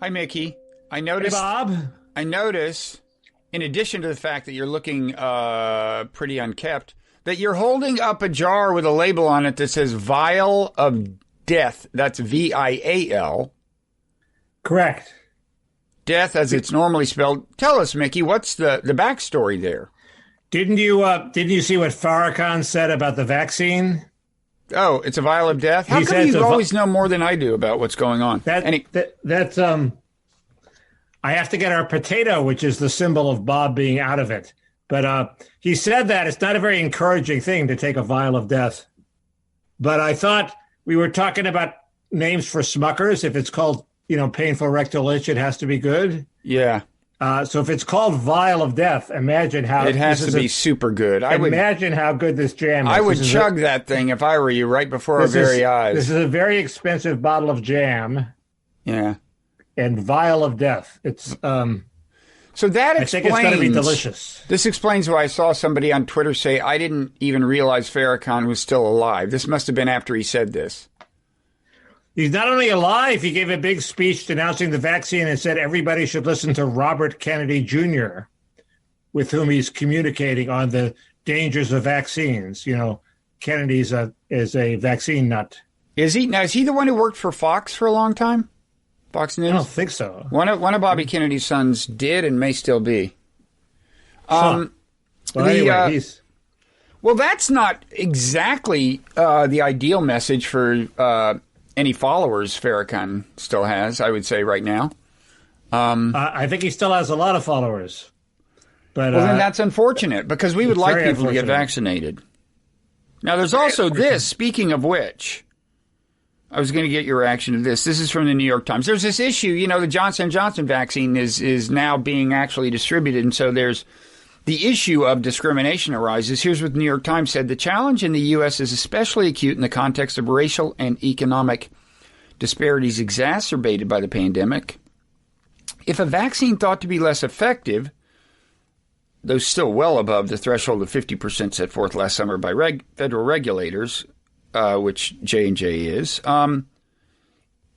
Hi, Mickey. I noticed. Hey, Bob. I notice, in addition to the fact that you're looking pretty unkempt, that you're holding up a jar with a label on it that says "Vial of Death." That's VIAL. Correct. Death, as it's normally spelled. Tell us, Mickey, what's the backstory there? Didn't you see what Farrakhan said about the vaccine? Oh, it's a vial of death? How come you always know more than I do about what's going on? That's I have to get our potato, which is the symbol of Bob being out of it. But he said that it's not a very encouraging thing to take a vial of death. But I thought we were talking about names for Smuckers. If it's called, painful rectal itch, it has to be good. Yeah. So if it's called Vial of Death, imagine how... It has to be super good. Imagine how good this jam is. I would chug that thing if I were you right before our very eyes. This is a very expensive bottle of jam. Yeah. And Vial of Death. It's... So that explains... I think it's going to be delicious. This explains why I saw somebody on Twitter say, I didn't even realize Farrakhan was still alive. This must have been after he said this. He's not only alive, he gave a big speech denouncing the vaccine and said everybody should listen to Robert Kennedy Jr., with whom he's communicating on the dangers of vaccines. Kennedy is a vaccine nut. Is he? Now, is he the one who worked for Fox for a long time? Fox News? I don't think so. One of Bobby Kennedy's sons did and may still be. Well, anyway, well, that's not exactly the ideal message for... any followers Farrakhan still has, I would say, right now. I think he still has a lot of followers. But then that's unfortunate, because we would like people to get vaccinated. Now, there's also this, speaking of which, I was going to get your reaction to this. This is from the New York Times. There's this issue, the Johnson & Johnson vaccine is now being actually distributed, and so there's the issue of discrimination arises. Here's what the New York Times said. The challenge in the U.S. is especially acute in the context of racial and economic disparities exacerbated by the pandemic. If a vaccine thought to be less effective, though still well above the threshold of 50% set forth last summer by federal regulators, which J&J is,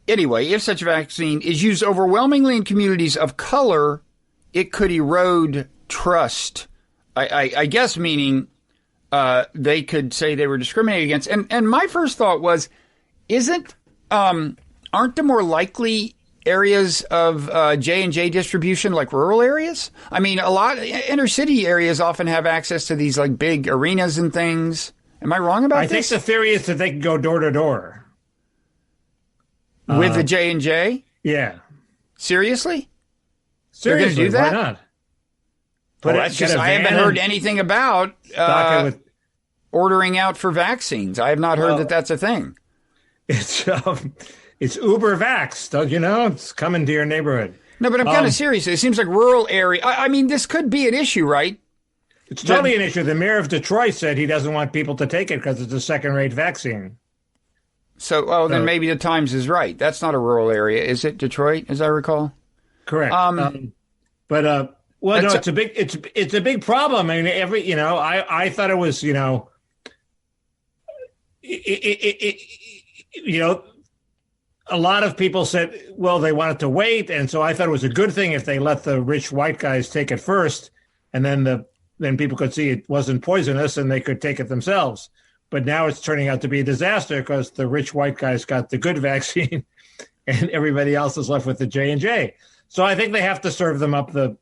anyway, if such a vaccine is used overwhelmingly in communities of color, it could erode trust, I guess, meaning they could say they were discriminated against. And my first thought was, aren't the more likely areas of J&J distribution like rural areas? I mean, a lot inner city areas often have access to these like big arenas and things. Am I wrong about this? I think the theory is that they can go door to door with the J&J. Yeah. Seriously? They're going to do that? Why not? Well, that's just, I haven't heard anything about ordering out for vaccines. I have not heard that that's a thing. It's Uber Vax, don't you know? It's coming to your neighborhood. No, but I'm kind of serious. It seems like rural area. I mean, this could be an issue, right? It's totally an issue. The mayor of Detroit said he doesn't want people to take it because it's a second-rate vaccine. So, then maybe the Times is right. That's not a rural area, is it? Detroit, as I recall. Correct. Well, no, it's a big problem. I mean, I thought it was, a lot of people said, well, they wanted to wait, and so I thought it was a good thing if they let the rich white guys take it first, and then people could see it wasn't poisonous and they could take it themselves. But now it's turning out to be a disaster because the rich white guys got the good vaccine, and everybody else is left with the J&J. So I think they have to serve them up the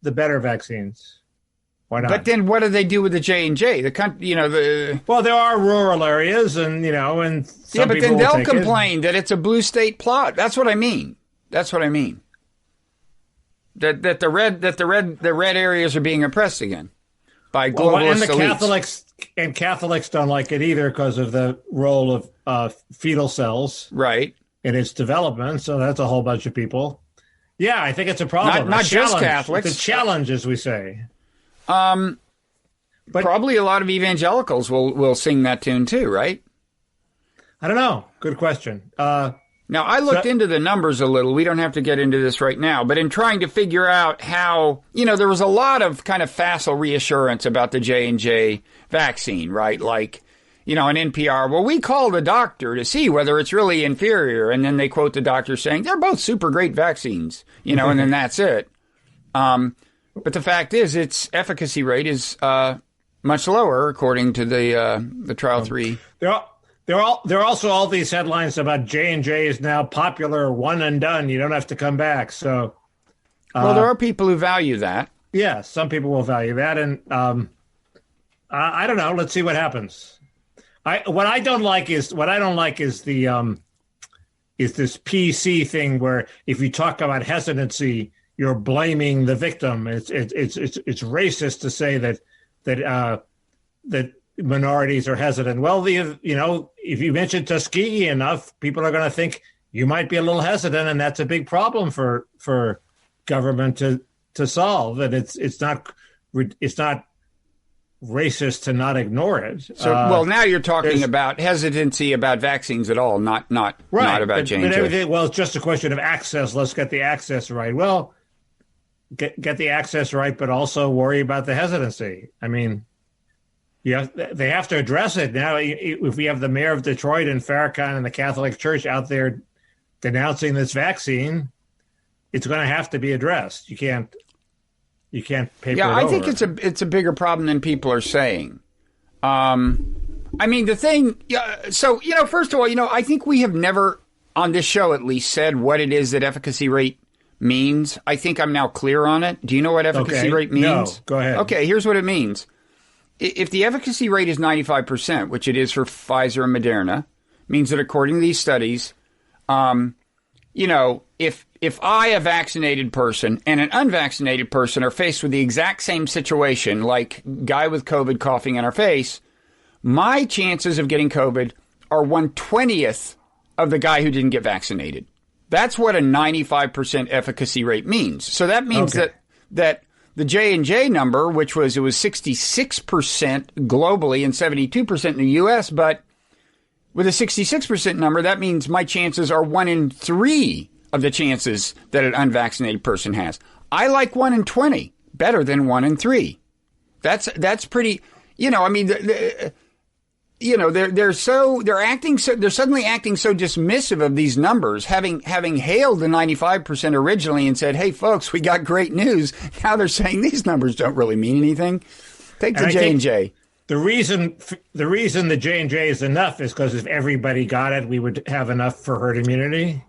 better vaccines. Why not? But then what do they do with the J&J? Well, there are rural areas and some but then they'll complain that it's a blue state plot. That's what I mean. That the red areas are being oppressed again by globalist elites. Catholics don't like it either because of the role of fetal cells in its development. So that's a whole bunch of people. Yeah, I think it's a problem. Not just Catholics. It's a challenge, as we say. But probably a lot of evangelicals will sing that tune too, right? I don't know. Good question. Now, I looked into the numbers a little. We don't have to get into this right now. But in trying to figure out how, there was a lot of kind of facile reassurance about the J&J vaccine, right? Like, on NPR, well, we called a doctor to see whether it's really inferior. And then they quote the doctor saying, they're both super great vaccines, and then that's it. But the fact is, its efficacy rate is much lower, according to the trial 3. There are also all these headlines about J&J is now popular, one and done. You don't have to come back. So, well, there are people who value that. Yeah, some people will value that, and I don't know. Let's see what happens. What I don't like is the is this PC thing where if you talk about hesitancy, you're blaming the victim. It's racist to say that minorities are hesitant. Well, if you mention Tuskegee enough, people are going to think you might be a little hesitant, and that's a big problem for government to solve. And it's not racist to not ignore it. So, well, now you're talking about hesitancy about vaccines at all, not about J&J. But everything, well, it's just a question of access. Let's get the access right. Well, get the access right, but also worry about the hesitancy. I mean, they have to address it now. If we have the mayor of Detroit and Farrakhan and the Catholic Church out there denouncing this vaccine, it's going to have to be addressed. You can't paper it over. I think it's a bigger problem than people are saying. I mean, the thing. So first of all, I think we have never on this show at least said what it is that efficacy rate means. I think I'm now clear on it. Do you know what efficacy rate means? No, go ahead. Okay, here's what it means. If the efficacy rate is 95%, which it is for Pfizer and Moderna, means that according to these studies, if I, a vaccinated person, and an unvaccinated person are faced with the exact same situation, like guy with COVID coughing in our face, my chances of getting COVID are 1/20th of the guy who didn't get vaccinated. That's what a 95% efficacy rate means. So that means that the J&J number, it was 66% globally and 72% in the U.S., but with a 66% number, that means my chances are 1 in 3 of the chances that an unvaccinated person has. I like 1 in 20 better than 1 in 3. That's pretty. I mean, they're suddenly acting so dismissive of these numbers, having hailed the 95% originally and said, "Hey, folks, we got great news." Now they're saying these numbers don't really mean anything. Take the J&J. The reason the J&J is enough is because if everybody got it, we would have enough for herd immunity.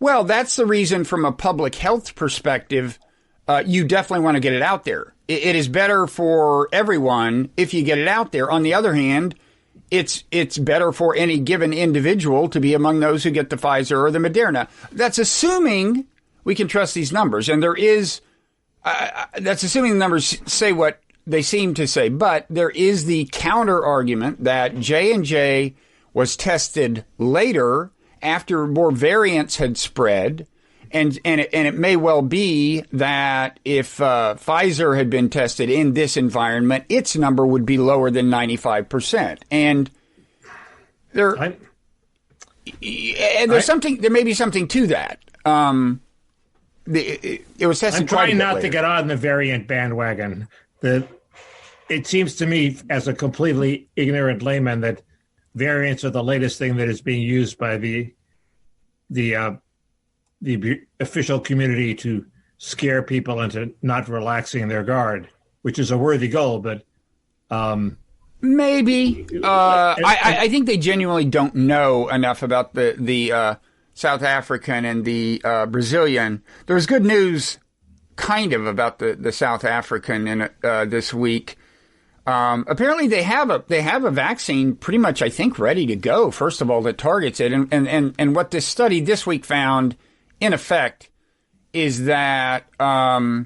Well, that's the reason from a public health perspective. You definitely want to get it out there. It is better for everyone if you get it out there. On the other hand, it's better for any given individual to be among those who get the Pfizer or the Moderna. That's assuming we can trust these numbers. And there is, that's assuming the numbers say what they seem to say. But there is the counter argument that J&J was tested later after more variants had spread. And it may well be that if Pfizer had been tested in this environment, its number would be lower than 95%. And there may be something to that. It was tested. I'm trying not to get on the variant bandwagon. It seems to me, as a completely ignorant layman, that variants are the latest thing that is being used by the official community to scare people into not relaxing their guard, which is a worthy goal, but maybe I think they genuinely don't know enough about the South African and the Brazilian. There was good news, kind of, about the South African in this week. Apparently, they have a vaccine pretty much, I think, ready to go. First of all, that targets it, and what this study this week found, in effect, is that a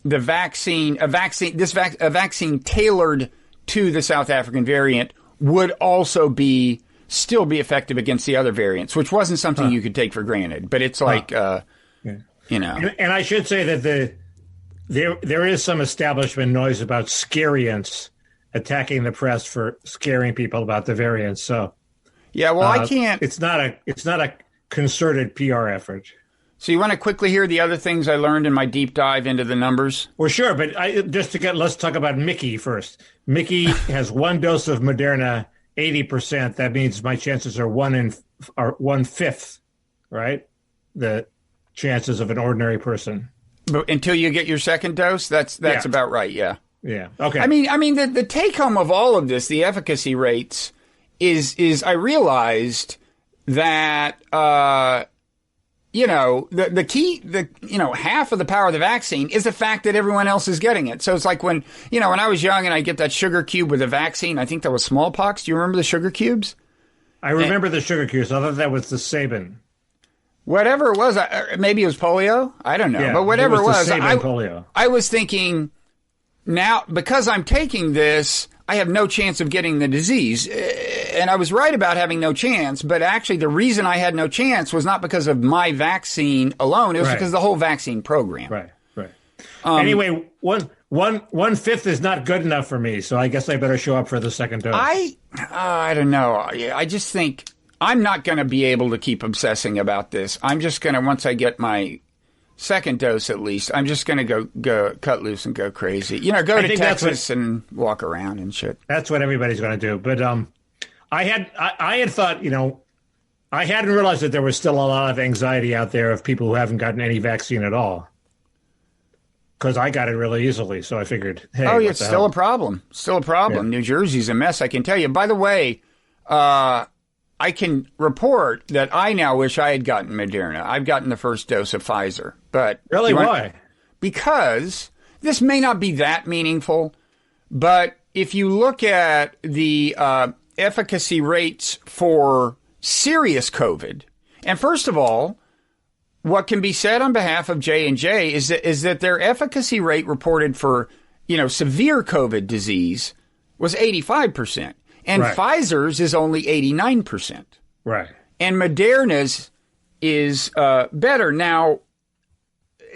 vaccine tailored to the South African variant would also still be effective against the other variants, which wasn't something you could take for granted. But it's like, And I should say that there is some establishment noise about scariants attacking the press for scaring people about the variants. So yeah, well, I can't. It's not a concerted PR effort. So you want to quickly hear the other things I learned in my deep dive into the numbers? Well, sure, but let's talk about Mickey first. Mickey has 1 dose of Moderna 80%, that means my chances are 1/5, right? The chances of an ordinary person. But until you get your second dose, that's about right. Yeah. Yeah. Okay. I mean, the take home of all of this, the efficacy rates, is I realized that the key, half of the power of the vaccine is the fact that everyone else is getting it. So it's like when I was young and I get that sugar cube with a vaccine. I think that was smallpox. Do you remember the sugar cubes? I remember the sugar cubes. I thought that was the Sabin. Whatever it was, maybe it was polio. I don't know, but whatever it was, polio. I was thinking. Now, because I'm taking this, I have no chance of getting the disease. And I was right about having no chance, but actually the reason I had no chance was not because of my vaccine alone. It was because of the whole vaccine program. Right. Anyway, 1/5 is not good enough for me, so I guess I better show up for the second dose. I don't know. I just think I'm not going to be able to keep obsessing about this. I'm just going to, once I get my second dose at least, I'm just going to go cut loose and go crazy. Go to Texas and walk around and shit. That's what everybody's going to do. But I had thought, I hadn't realized that there was still a lot of anxiety out there of people who haven't gotten any vaccine at all. Because I got it really easily, so I figured, hey, it's still a problem. Still a problem. Yeah. New Jersey's a mess, I can tell you. By the way, I can report that I now wish I had gotten Moderna. I've gotten the first dose of Pfizer. But really, why? Because this may not be that meaningful, but if you look at the efficacy rates for serious COVID, and first of all, what can be said on behalf of J&J is that their efficacy rate reported for severe COVID disease was 85%. And Pfizer's is only 89%. Right. And Moderna's is better. Now,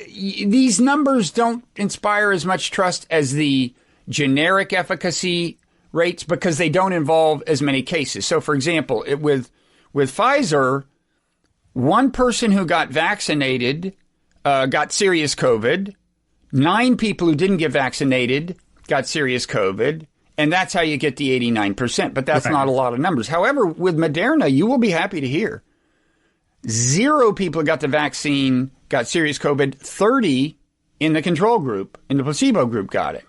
these numbers don't inspire as much trust as the generic efficacy rates because they don't involve as many cases. So, for example, with Pfizer, one person who got vaccinated got serious COVID. 9 people who didn't get vaccinated got serious COVID. And that's how you get the 89%. But that's not a lot of numbers. However, with Moderna, you will be happy to hear 0 people who got the vaccine got serious COVID. 30 in the control group, in the placebo group, got it.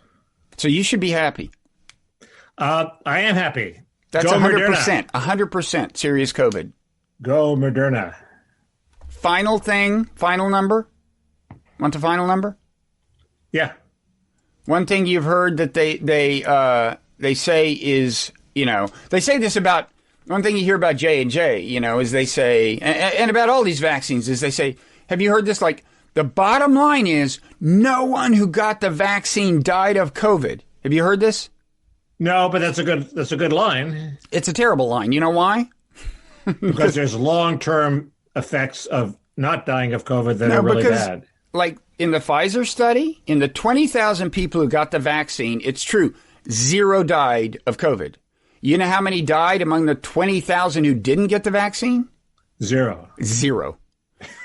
So you should be happy. I am happy. That's 100%. 100% serious COVID. Go Moderna. Final thing, final number? Want the final number? Yeah. One thing you've heard that they say is, they say this about, one thing you hear about J&J, is they say, and about all these vaccines is they say, have you heard this? Like, the bottom line is no one who got the vaccine died of COVID. Have you heard this? No, but that's a good line. It's a terrible line. You know why? Because there's long-term effects of not dying of COVID that are really bad. Like in the Pfizer study, in the 20,000 people who got the vaccine, it's true, 0 died of COVID. You know how many died among the 20,000 who didn't get the vaccine? 0. 0.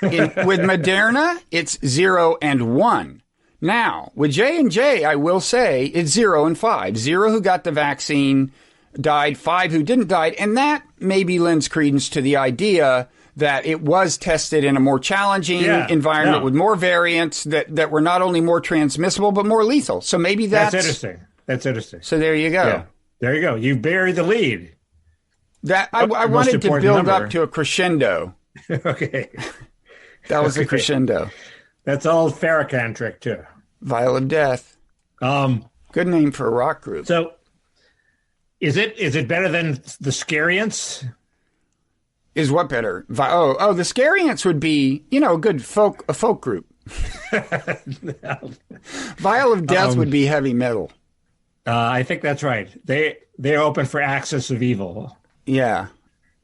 With Moderna, it's 0 and 1. Now, with J&J, I will say it's 0 and 5. 0 who got the vaccine died, 5 who didn't die. And that maybe lends credence to the idea that it was tested in a more challenging environment with more variants that were not only more transmissible, but more lethal. So maybe that's interesting. That's interesting. So there you go. Yeah. There you go. You buried the lead. I wanted to build up to a crescendo. Okay. That was a crescendo. That's all Farrakhan trick, too. Vial of Death. Good name for a rock group. So is it better than the Scariants? Is what better? The Scariants would be, a good folk group. Vial of Death would be heavy metal. I think that's right. They're open for Axis of Evil. Yeah.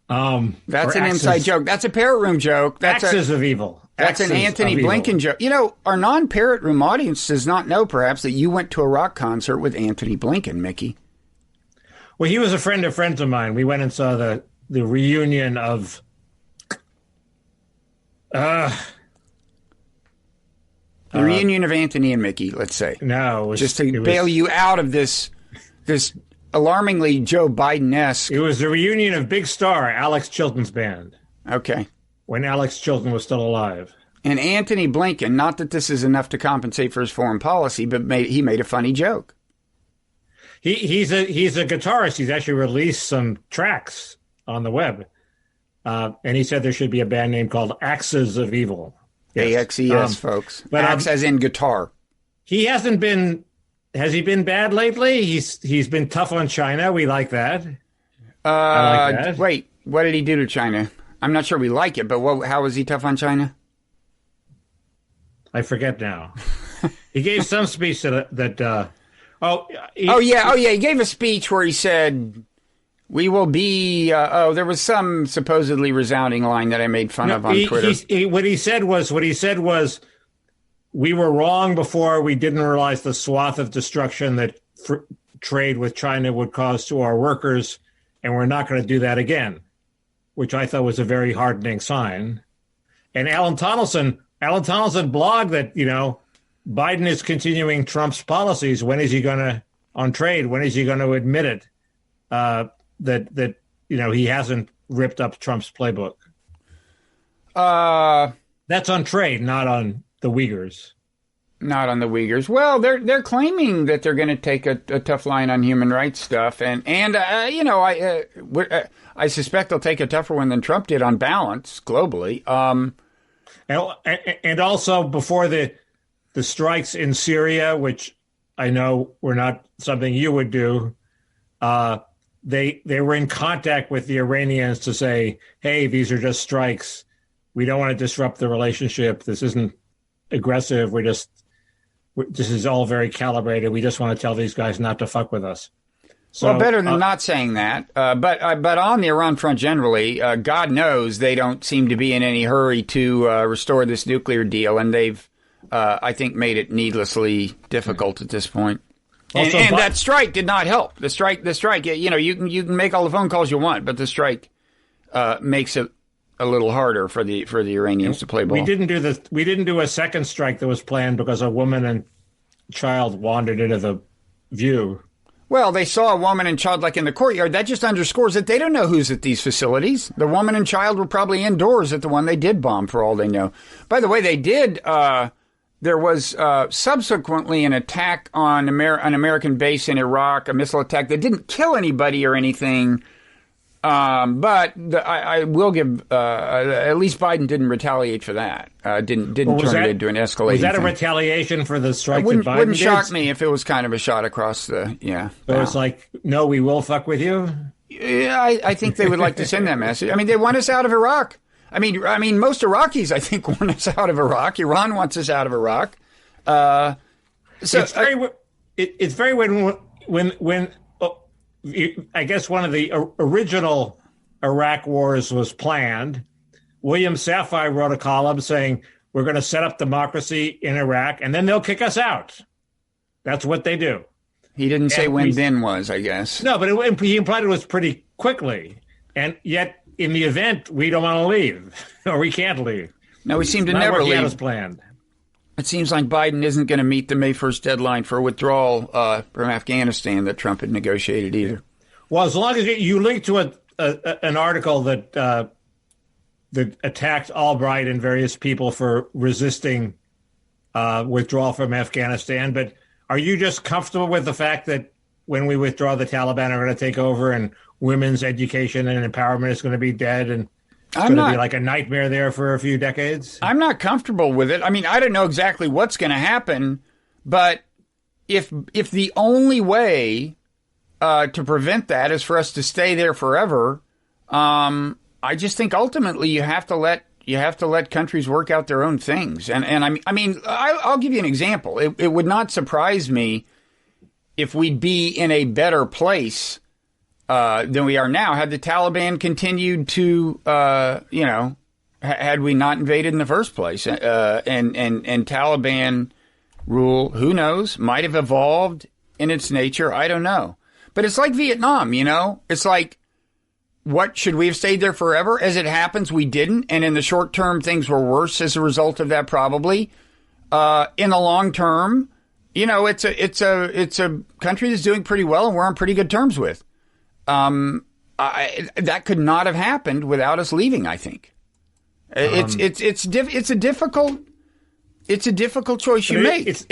That's an inside joke. That's a Parrot Room joke. That's Axis of Evil. That's an Anthony Blinken joke. Our non-Parrot Room audience does not know, perhaps, that you went to a rock concert with Anthony Blinken, Mickey. Well, he was a friend of friends of mine. We went and saw the reunion of the reunion of Anthony and Mickey, let's say. No, just to bail you out of this alarmingly Joe Biden-esque. It was the reunion of big star Alex Chilton's band. Okay. When Alex Chilton was still alive. And Antony Blinken, not that this is enough to compensate for his foreign policy, but he made a funny joke. He's a guitarist. He's actually released some tracks on the web. And he said there should be a band name called Axes of Evil. Yes. AXES, folks. But Axe as in guitar. He hasn't been... Has he been bad lately? He's been tough on China. We like that. I like that. Wait, what did he do to China? I'm not sure we like it, but how was he tough on China? I forget now. He gave some speech He gave a speech where he said, "We will be." There was some supposedly resounding line that I made fun of on Twitter. What he said was, we were wrong before. We didn't realize the swath of destruction that trade with China would cause to our workers, and we're not going to do that again, which I thought was a very heartening sign. And Alan Donaldson blogged that, Biden is continuing Trump's policies. When is he going to, on trade, when is he going to admit it, that he hasn't ripped up Trump's playbook? That's on trade, not on the Uyghurs. Not on the Uyghurs. Well, they're claiming that they're going to take a tough line on human rights stuff, and I suspect they'll take a tougher one than Trump did on balance globally. And also before the strikes in Syria, which I know were not something you would do, they were in contact with the Iranians to say, hey, these are just strikes. We don't want to disrupt the relationship. This isn't aggressive. This is all very calibrated. We just want to tell these guys not to fuck with us. So, well, better than not saying that. But on the Iran front generally, God knows they don't seem to be in any hurry to restore this nuclear deal, and they've, I think, made it needlessly difficult at this point. And that strike did not help. The strike. You can make all the phone calls you want, but the strike makes it a little harder for the Iranians to play ball. We didn't do a second strike that was planned because a woman and child wandered into the view. Well, they saw a woman and child like in the courtyard. That just underscores that they don't know who's at these facilities. The woman and child were probably indoors at the one they did bomb, for all they know. By the way, they did. There was subsequently an attack on an American base in Iraq, a missile attack that didn't kill anybody or anything. But I will give at least Biden didn't retaliate for that. Didn't turn it into an escalating. Was that a thing. Retaliation for the strike that Biden did? Wouldn't shock me if it was kind of a shot across the So it's like, no, we will fuck with you. Yeah, I think they would like to send that message. I mean, they want us out of Iraq. I mean, most Iraqis, I think, want us out of Iraq. Iran wants us out of Iraq. So it's very when I guess one of the original Iraq wars was planned. William Safire wrote a column saying, we're going to set up democracy in Iraq, and then they'll kick us out. That's what they do. He didn't say when then was, I guess. No, but he implied it was pretty quickly. And yet, in the event, we don't want to leave, or we can't leave. No, we seem to never leave. As planned. It seems like Biden isn't going to meet the May 1st deadline for withdrawal from Afghanistan that Trump had negotiated either. Well, as long as you link to an article that attacked Albright and various people for resisting withdrawal from Afghanistan, but are you just comfortable with the fact that when we withdraw, the Taliban are going to take over and women's education and empowerment is going to be dead and it's going to be like a nightmare there for a few decades? I'm not comfortable with it. I mean, I don't know exactly what's going to happen, but if the only way to prevent that is for us to stay there forever, I just think ultimately you have to let countries work out their own things. And I mean, I'll give you an example. It would not surprise me if we'd be in a better place than we are now had the Taliban continued to, had we not invaded in the first place. And Taliban rule, who knows, might have evolved in its nature. I don't know. But it's like Vietnam, It's like, what, should we have stayed there forever? As it happens, we didn't. And in the short term, things were worse as a result of that, probably. In the long term, You know, it's a country that's doing pretty well and we're on pretty good terms with. That could not have happened without us leaving, I think. It's a difficult choice you make.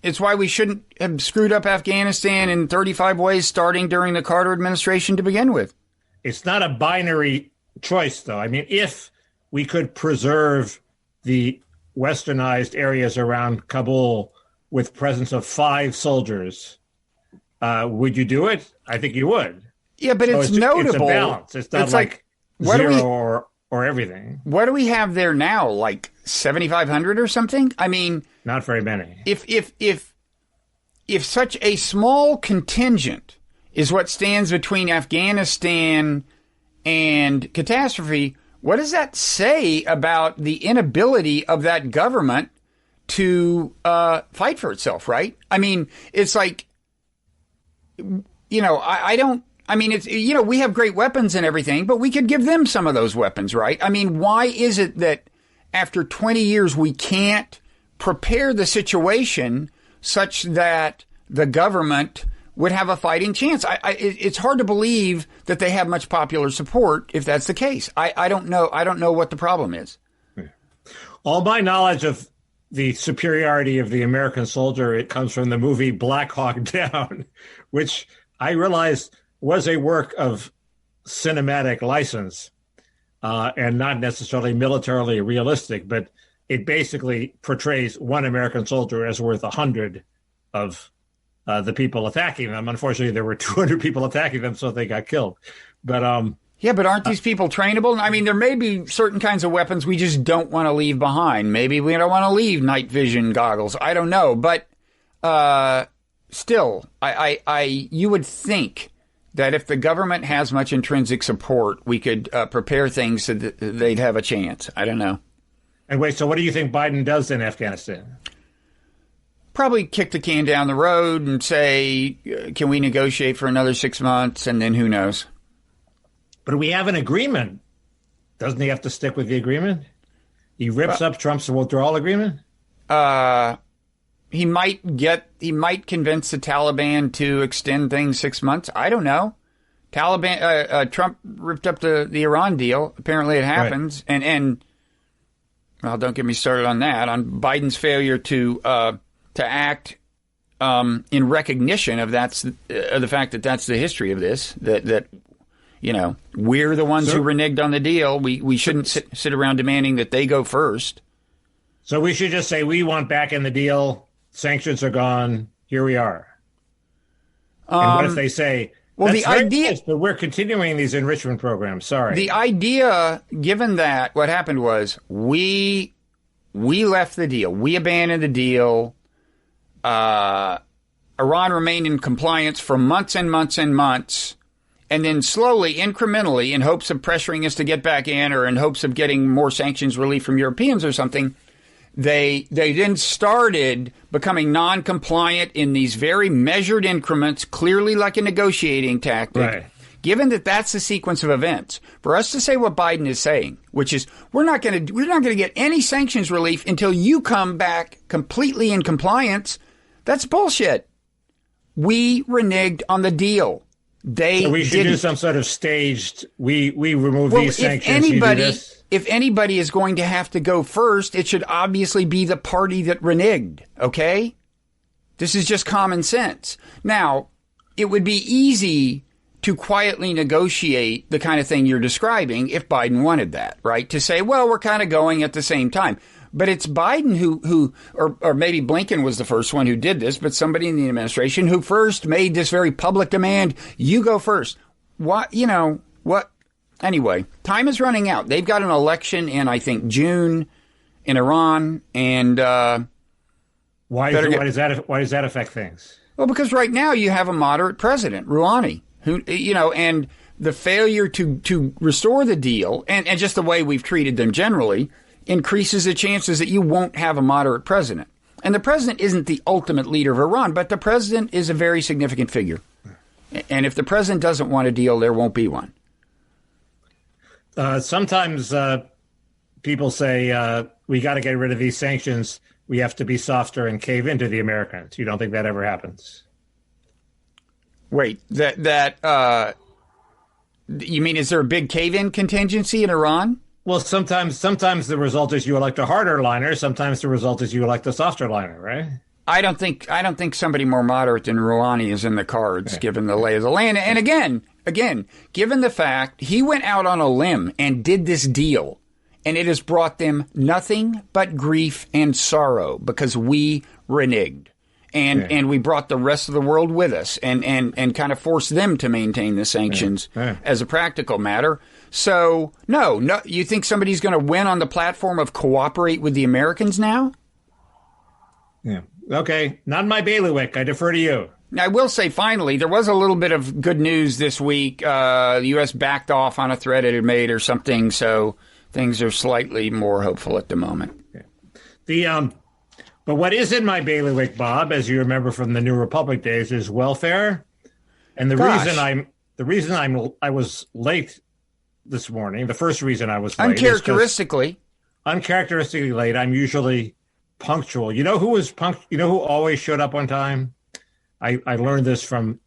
It's why we shouldn't have screwed up Afghanistan in 35 ways starting during the Carter administration to begin with. It's not a binary choice, though. I mean, if we could preserve the westernized areas around Kabul with presence of 5 soldiers, would you do it? I think you would. Yeah, but it's notable. It's a balance. It's not like zero or everything. What do we have there now? Like 7,500 or something? I mean, not very many. If such a small contingent is what stands between Afghanistan and catastrophe, what does that say about the inability of that government to fight for itself, right? I mean, it's like, you know, it's, you know, we have great weapons and everything, but we could give them some of those weapons, right? I mean, why is it that after 20 years we can't prepare the situation such that the government would have a fighting chance? It's hard to believe that they have much popular support if that's the case. I don't know. I don't know what the problem is. All my knowledge of the superiority of the American soldier, it comes from the movie Black Hawk Down, which I realized was a work of cinematic license and not necessarily militarily realistic, but it basically portrays one American soldier as worth 100 of the people attacking them. Unfortunately, there were 200 people attacking them, so they got killed. But yeah, but aren't these people trainable? I mean, there may be certain kinds of weapons we just don't want to leave behind. Maybe we don't want to leave night vision goggles. I don't know, but still, you would think that if the government has much intrinsic support, we could prepare things so that they'd have a chance. I don't know. And wait, so what do you think Biden does in Afghanistan? Probably kick the can down the road and say, can we negotiate for another 6 months? And then who knows? But we have an agreement. Doesn't he have to stick with the agreement? He rips up Trump's withdrawal agreement? He might convince the Taliban to extend things 6 months. I don't know. Trump ripped up the Iran deal. Apparently it happens. Right. And well, don't get me started on that. On Biden's failure to act in recognition of the fact that that's the history of this, that you know, we're the ones who reneged on the deal. We shouldn't sit around demanding that they go first. So we should just say we want back in the deal. Sanctions are gone. Here we are. And what if they say, well, the idea is that we're continuing these enrichment programs. Sorry. The idea, given that what happened was we left the deal. We abandoned the deal. Iran remained in compliance for months and months and months. And then slowly, incrementally, in hopes of pressuring us to get back in or in hopes of getting more sanctions relief from Europeans or something, they then started becoming non-compliant in these very measured increments, clearly like a negotiating tactic. Right. Given that that's the sequence of events, for us to say what Biden is saying, which is we're not going to get any sanctions relief until you come back completely in compliance, that's bullshit. We reneged on the deal. So we should do some sort of staged. We remove these sanctions. If anybody is going to have to go first, it should obviously be the party that reneged. Okay, this is just common sense. Now, it would be easy to quietly negotiate the kind of thing you're describing if Biden wanted that, right? To say, well, we're kind of going at the same time. But it's Biden who or maybe Blinken was the first one who did this, but somebody in the administration who first made this very public demand, you go first. What? Anyway, time is running out. They've got an election in, I think, June in Iran. And why does that affect things? Well, because right now you have a moderate president, Rouhani, who, and the failure to restore the deal and just the way we've treated them generally increases the chances that you won't have a moderate president. And the president isn't the ultimate leader of Iran, but the president is a very significant figure. And if the president doesn't want a deal, there won't be one. Sometimes people say we got to get rid of these sanctions we have to be softer and cave into the Americans. You don't think that ever happens? Wait, you mean, is there a big cave-in contingency in Iran? Well, sometimes the result is you elect a harder liner. Sometimes the result is you elect a softer liner, right? I don't think somebody more moderate than Rouhani is in the cards, given the lay of the land. And again, given the fact he went out on a limb and did this deal, and it has brought them nothing but grief and sorrow because we reneged. And we brought the rest of the world with us and kind of forced them to maintain the sanctions as a practical matter. So, no, you think somebody's going to win on the platform of cooperate with the Americans now? Yeah. Okay. Not in my bailiwick. I defer to you. I will say, finally, there was a little bit of good news this week. The U.S. backed off on a threat it had made or something, so things are slightly more hopeful at the moment. Okay. But what is in my bailiwick, Bob, as you remember from the New Republic days, is welfare. And the reason I was late this morning, the first reason I was late, uncharacteristically late. I'm usually punctual. You know who was You know who always showed up on time? I learned this from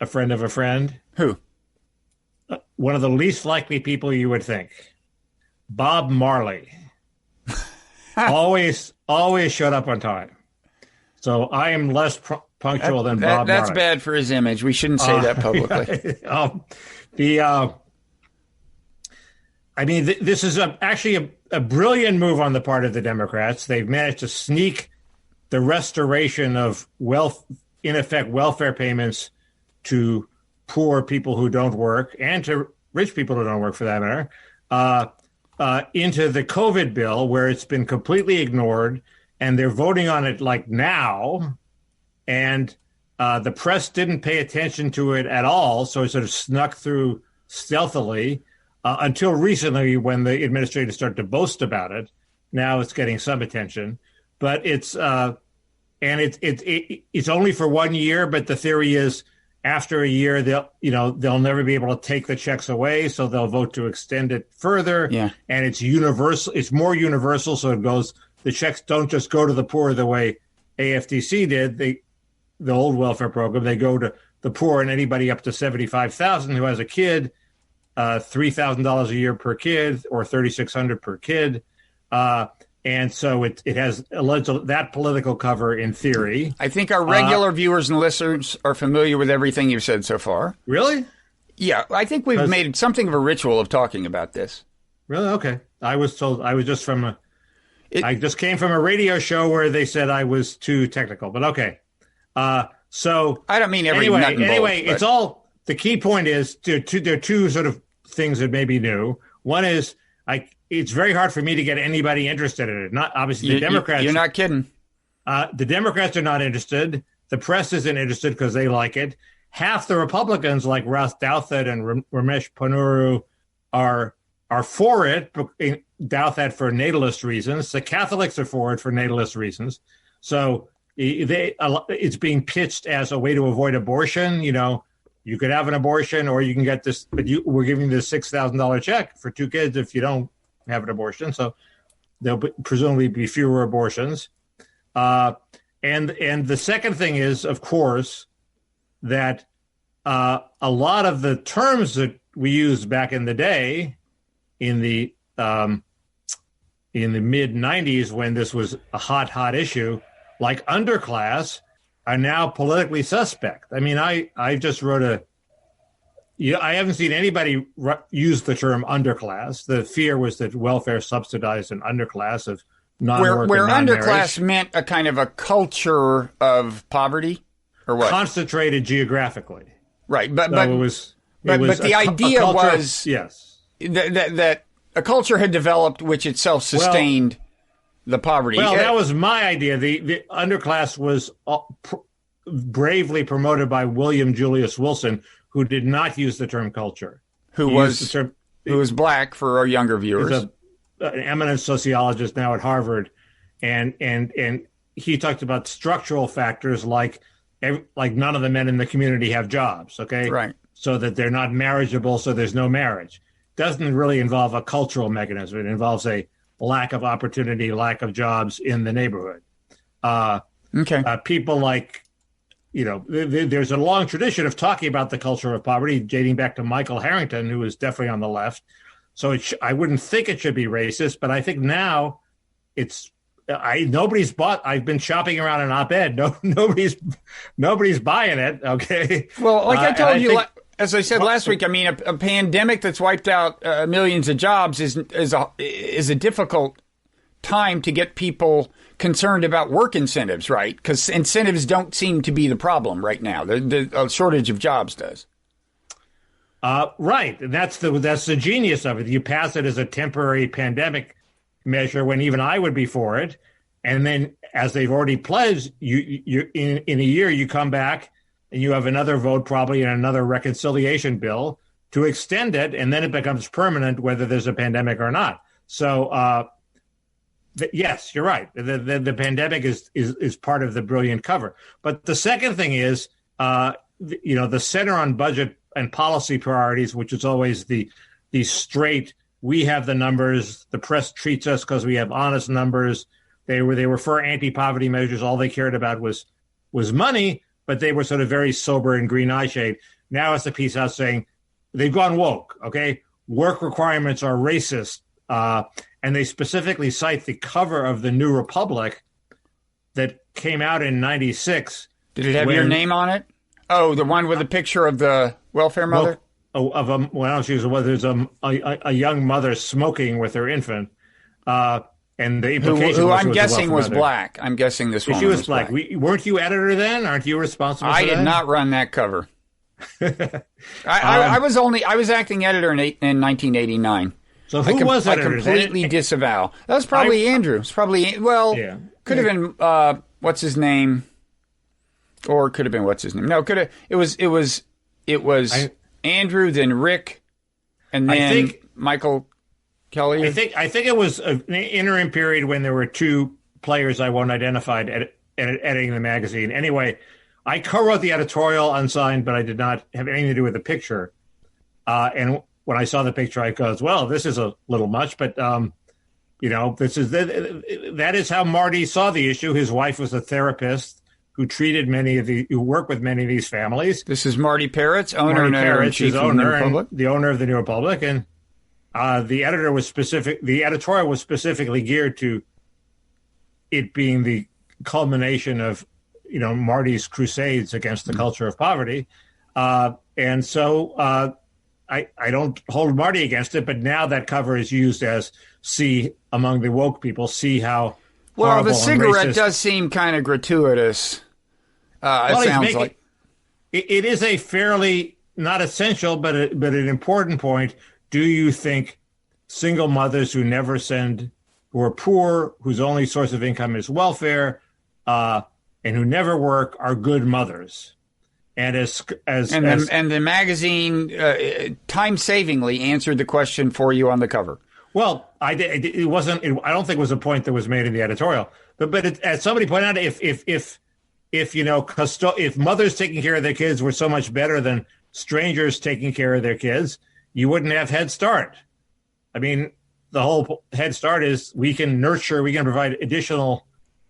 a friend of a friend. Who? One of the least likely people you would think. Bob Marley. always showed up on time. So I am less punctual than Bob Marley. That's bad for his image. We shouldn't say that publicly. This is actually a brilliant move on the part of the Democrats. They've managed to sneak the restoration of welfare payments to poor people who don't work and to rich people who don't work, for that matter, into the COVID bill, where it's been completely ignored, and they're voting on it like now, and the press didn't pay attention to it at all, so it sort of snuck through stealthily until recently, when the administrators started to boast about it. Now it's getting some attention, but it's only for 1 year. But the theory is, after a year, they'll never be able to take the checks away, so they'll vote to extend it further. Yeah. And it's universal. It's more universal, so the checks don't just go to the poor the way AFDC did. The old welfare program, they go to the poor and anybody up to $75,000 who has a kid, $3,000 a year per kid, or $3,600 per kid. And so it has that political cover in theory. I think our regular viewers and listeners are familiar with everything you've said so far. Really? Yeah, I think we've made something of a ritual of talking about this. Really? Okay. I was told I just came from a radio show where they said I was too technical, but okay. So I don't mean every nut and bolt, it's all, the key point is there are two sort of things that may be new. One is it's very hard for me to get anybody interested in it. Not obviously the Democrats. You're not kidding. The Democrats are not interested. The press isn't interested because they like it. Half the Republicans, like Ross Douthat and Ramesh Ponnuru, are for it. Douthat for natalist reasons. The Catholics are for it for natalist reasons. So it's being pitched as a way to avoid abortion. You could have an abortion, or you can get this, but we're giving you this $6,000 check for 2 kids if you don't have an abortion. So there'll presumably be fewer abortions. And the second thing is, of course, that a lot of the terms that we used back in the day, in the mid 90s, when this was a hot issue, like underclass, are now politically suspect. I mean, I just wrote I haven't seen anybody use the term underclass. The fear was that welfare subsidized an underclass of non-work where and non-marriage. Underclass meant a kind of a culture of poverty, or what? Concentrated geographically. Right, but the idea was yes, that a culture had developed which itself sustained the poverty. Well, that was my idea. The underclass was bravely promoted by William Julius Wilson, who did not use the term culture. Who was black for our younger viewers. He's an eminent sociologist now at Harvard, and he talked about structural factors like none of the men in the community have jobs. Okay, right. So that they're not marriageable, so there's no marriage. Doesn't really involve a cultural mechanism. It involves a lack of opportunity, lack of jobs in the neighborhood. People like, there's a long tradition of talking about the culture of poverty dating back to Michael Harrington, who was definitely on the left. So I wouldn't think it should be racist, but I think now nobody's bought. I've been shopping around an op-ed. Nobody's buying it. Okay. Well, like I told you, as I said last week, I mean, a pandemic that's wiped out millions of jobs is a difficult time to get people concerned about work incentives, right? Because incentives don't seem to be the problem right now. The shortage of jobs does. Right. And that's the genius of it. You pass it as a temporary pandemic measure when even I would be for it. And then as they've already pledged, you in a year, you come back and you have another vote probably in another reconciliation bill to extend it. And then it becomes permanent, whether there's a pandemic or not. So, yes, you're right. The pandemic is part of the brilliant cover. But the second thing is, the center on budget and policy priorities, which is always the straight, we have the numbers, the press treats us because we have honest numbers. They were for anti-poverty measures. All they cared about was money, but they were sort of very sober and green eye shade. Now it's the piece out saying they've gone woke, okay? Work requirements are racist. And they specifically cite the cover of the New Republic that came out in '96. Did it have your name on it? Oh, the one with the picture of the welfare mother? There's a young mother smoking with her infant. And the implication who I'm guessing was black. I'm guessing this one was black. Weren't you editor then? Aren't you responsible for that? I did not run that cover. I was acting editor in 1989. So who was editor? I completely disavow. That was probably Andrew. It's probably, could have been, what's his name? Or could have been what's his name? No, could have. It was Andrew, then Rick, and then Michael Kelly. I think it was an interim period when there were two players I won't identify editing the magazine. Anyway, I co-wrote the editorial unsigned, but I did not have anything to do with the picture. And when I saw the picture, I goes, well, this is a little much, but that is how Marty saw the issue. His wife was a therapist who who worked with many of these families. This is Marty Parrot's owner and editor-in-chief of the New Republic. The owner of the New Republic, and the editorial was specifically geared to it being the culmination of Marty's crusades against the culture of poverty, and so. I don't hold Marty against it, but now that cover is used as among the woke people, see how well, the cigarette does seem kind of gratuitous. It sounds like it is a fairly not essential, but an important point. Do you think single mothers who are poor, whose only source of income is welfare, and who never work are good mothers? And the magazine time-savingly answered the question for you on the cover. Well, it wasn't. I don't think it was a point that was made in the editorial. But as somebody pointed out, if mothers taking care of their kids were so much better than strangers taking care of their kids, you wouldn't have Head Start. I mean, the whole Head Start is we can provide additional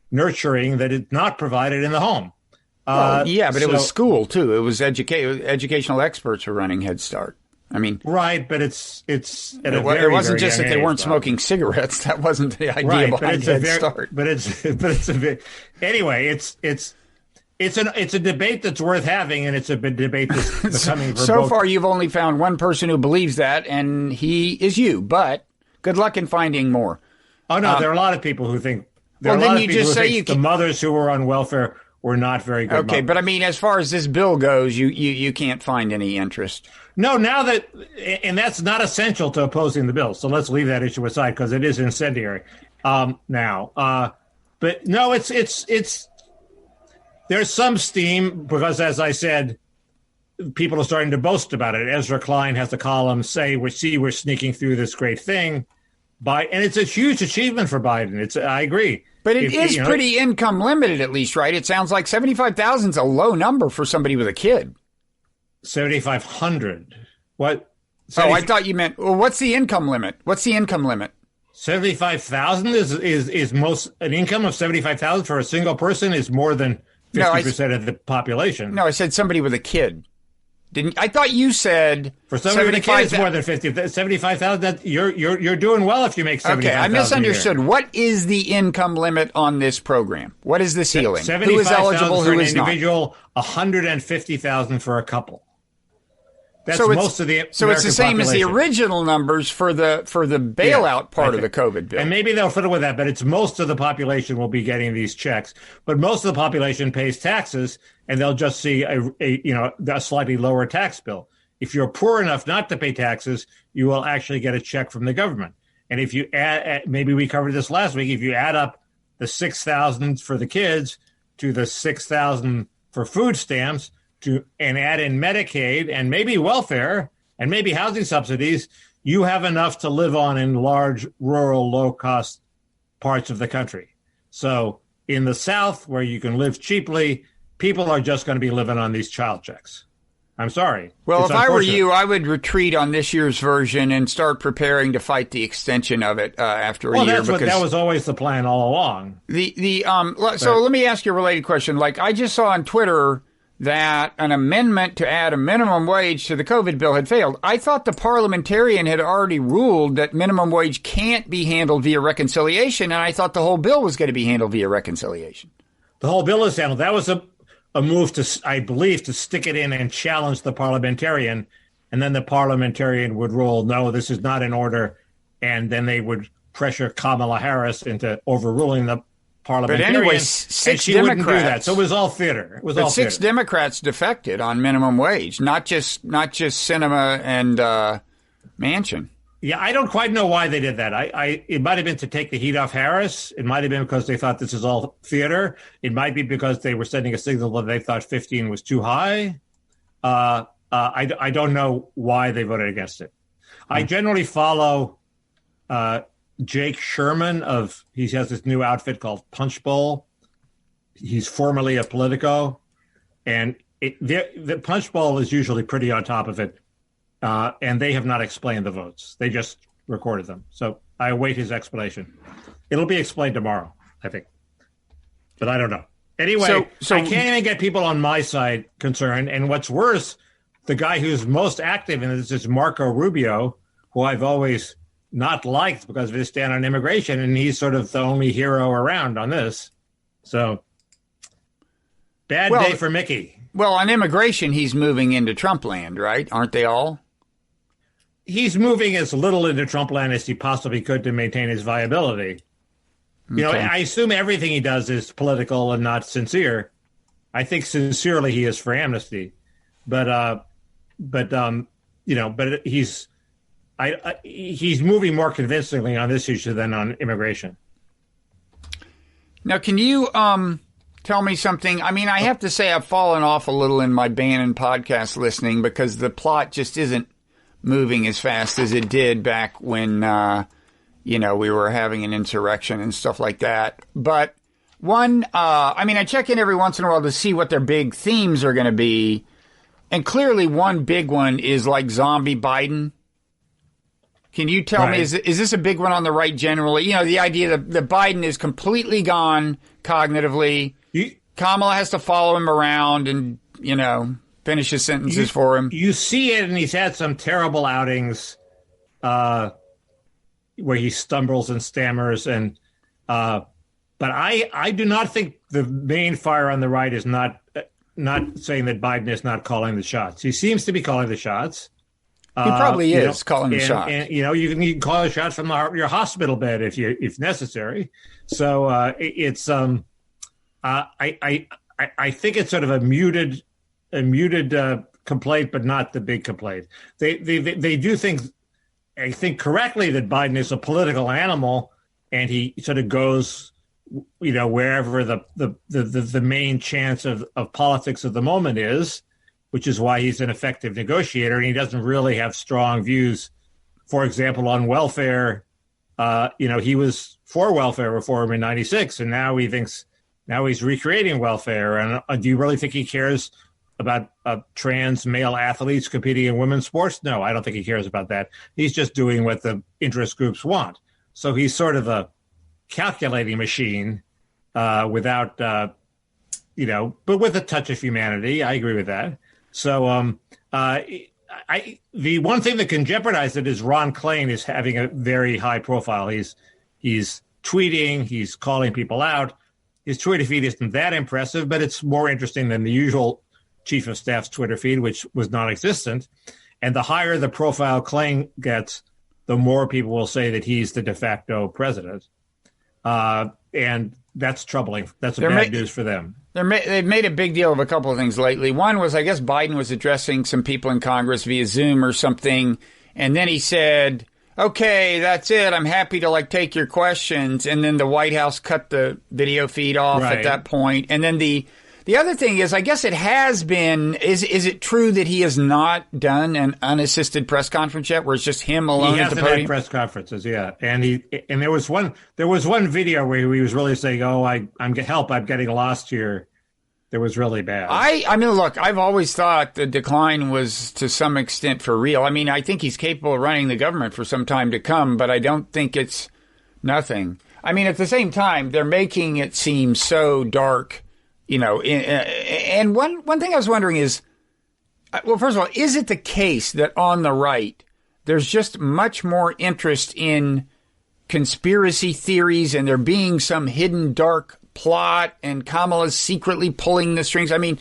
nurturing that is not provided in the home. But it was school too. It was educational experts who were running Head Start. I mean, right, but it's at it wasn't just that they weren't smoking cigarettes. That wasn't the idea behind Head Start. Anyway, it's a debate that's worth having, and it's a debate that's becoming verboten. So far, you've only found one person who believes that, and he is you. But good luck in finding more. Oh no, there are a lot of people who think. The mothers who were on welfare were not very good. Okay, but I mean, as far as this bill goes, you can't find any interest. No, and that's not essential to opposing the bill. So let's leave that issue aside because it is incendiary now. But no, it's there's some steam because, as I said, people are starting to boast about it. Ezra Klein has a column we're sneaking through this great thing, and it's a huge achievement for Biden. I agree. But it is pretty income limited, at least, right? It sounds like 75,000 is a low number for somebody with a kid. 7,500. What? I thought you meant. Well, what's the income limit? 75,000 is most an income of 75,000 for a single person is more than 50% of the population. No, I said somebody with a kid. I thought you said for somebody with a kid, it's more than 75,000. You're doing well if you make 75,000. Okay, I misunderstood. What is the income limit on this program? What is the ceiling? Who is eligible? Who is not? Individual, 150,000 for a couple. That's most of the American so it's the same population. as the original numbers for the bailout part of the COVID bill. And maybe they'll fiddle with that, but it's most of the population will be getting these checks. But most of the population pays taxes, and they'll just see a slightly lower tax bill. If you're poor enough not to pay taxes, you will actually get a check from the government. And if you add, maybe we covered this last week, if you add up the 6,000 for the kids to the 6,000 for food stamps, and add in Medicaid and maybe welfare and maybe housing subsidies, you have enough to live on in large, rural, low-cost parts of the country. So in the South, where you can live cheaply, people are just going to be living on these child checks. I'm sorry. Well, if I were you, I would retreat on this year's version and start preparing to fight the extension of it after a year. Well, that was always the plan all along. So let me ask you a related question. Like, I just saw on Twitter that an amendment to add a minimum wage to the COVID bill had failed. I thought the parliamentarian had already ruled that minimum wage can't be handled via reconciliation, and I thought the whole bill was going to be handled via reconciliation. The whole bill is handled. That was a move to, I believe, to stick it in and challenge the parliamentarian, and then the parliamentarian would rule, no, this is not in order, and then they would pressure Kamala Harris into overruling the parliamentarian. But anyway, six she Democrats. Wouldn't do that. So it was all theater. Six Democrats defected on minimum wage, not just Sinema and Manchin. Yeah, I don't quite know why they did that. It might have been to take the heat off Harris. It might have been because they thought this is all theater. It might be because they were sending a signal that they thought 15 was too high. I don't know why they voted against it. I generally follow Jake Sherman he has this new outfit called Punch Bowl. He's formerly a Politico, and the Punch Bowl is usually pretty on top of it, and they have not explained the votes. They just recorded them. So I await his explanation. It'll be explained tomorrow, I think, but I don't know. Anyway, so I can't even get people on my side concerned, and what's worse, the guy who's most active in this is Marco Rubio, who I've always not liked because of his stand on immigration, and he's sort of the only hero around on this. So, bad day for Mickey. Well, on immigration, he's moving into Trump land, right? Aren't they all? He's moving as little into Trump land as he possibly could to maintain his viability. Okay. You know, I assume everything he does is political and not sincere. I think sincerely he is for amnesty, but he's moving more convincingly on this issue than on immigration. Now, can you tell me something? I mean, I have to say I've fallen off a little in my Bannon podcast listening because the plot just isn't moving as fast as it did back when, we were having an insurrection and stuff like that. But I check in every once in a while to see what their big themes are going to be. And clearly one big one is like zombie Biden. Can you tell me, is this a big one on the right generally? You know, the idea that Biden is completely gone cognitively. Kamala has to follow him around and, finish his sentences for him. You see it, and he's had some terrible outings where he stumbles and stammers. But I do not think the main fire on the right is not saying that Biden is not calling the shots. He seems to be calling the shots. He probably is calling the shots. And you can call the shots from your hospital bed if necessary. So I think it's sort of a muted complaint, but not the big complaint. They do think, I think correctly, that Biden is a political animal, and he sort of goes, wherever the main chance of politics of the moment is, which is why he's an effective negotiator, and he doesn't really have strong views, for example, on welfare. He was for welfare reform in '96, and now he's recreating welfare. And do you really think he cares about trans male athletes competing in women's sports? No, I don't think he cares about that. He's just doing what the interest groups want. So he's sort of a calculating machine without, but with a touch of humanity. I agree with that. So the one thing that can jeopardize it is Ron Klain is having a very high profile. He's tweeting, he's calling people out. His Twitter feed isn't that impressive, but it's more interesting than the usual chief of staff's Twitter feed, which was non-existent. And the higher the profile Klain gets, the more people will say that he's the de facto president. And that's troubling. That's bad news for them. They've made a big deal of a couple of things lately. One was, I guess, Biden was addressing some people in Congress via Zoom or something. And then he said, okay, that's it. I'm happy to take your questions. And then the White House cut the video feed off at that point. And then the other thing is, I guess it has been, is it true that he has not done an unassisted press conference yet where it's just him alone at the podium? He hasn't had press conferences, yeah. And there was one video where he was really saying, I'm getting lost here. That was really bad. I mean, look, I've always thought the decline was to some extent for real. I mean, I think he's capable of running the government for some time to come, but I don't think it's nothing. I mean, at the same time, they're making it seem so dark, and one thing I was wondering is, well, first of all, is it the case that on the right, there's just much more interest in conspiracy theories and there being some hidden dark plot and Kamala's secretly pulling the strings? I mean,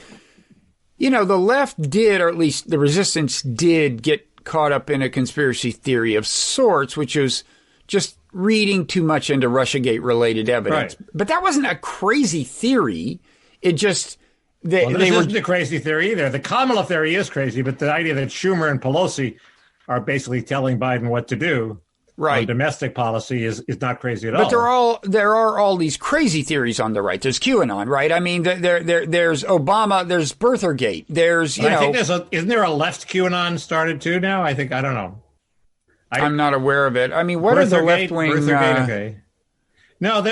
the left did, or at least the resistance did, get caught up in a conspiracy theory of sorts, which was just reading too much into Russiagate-related evidence. Right. But that wasn't a crazy theory. It just... This isn't a crazy theory either. The Kamala theory is crazy, but the idea that Schumer and Pelosi are basically telling Biden what to do on domestic policy is not crazy at all. But there are all these crazy theories on the right. There's QAnon, right? I mean, there's Obama, there's Birthergate, there's, I think isn't there a left QAnon started too now? I don't know. I'm not aware of it. I mean, what are the left wing? Okay. No,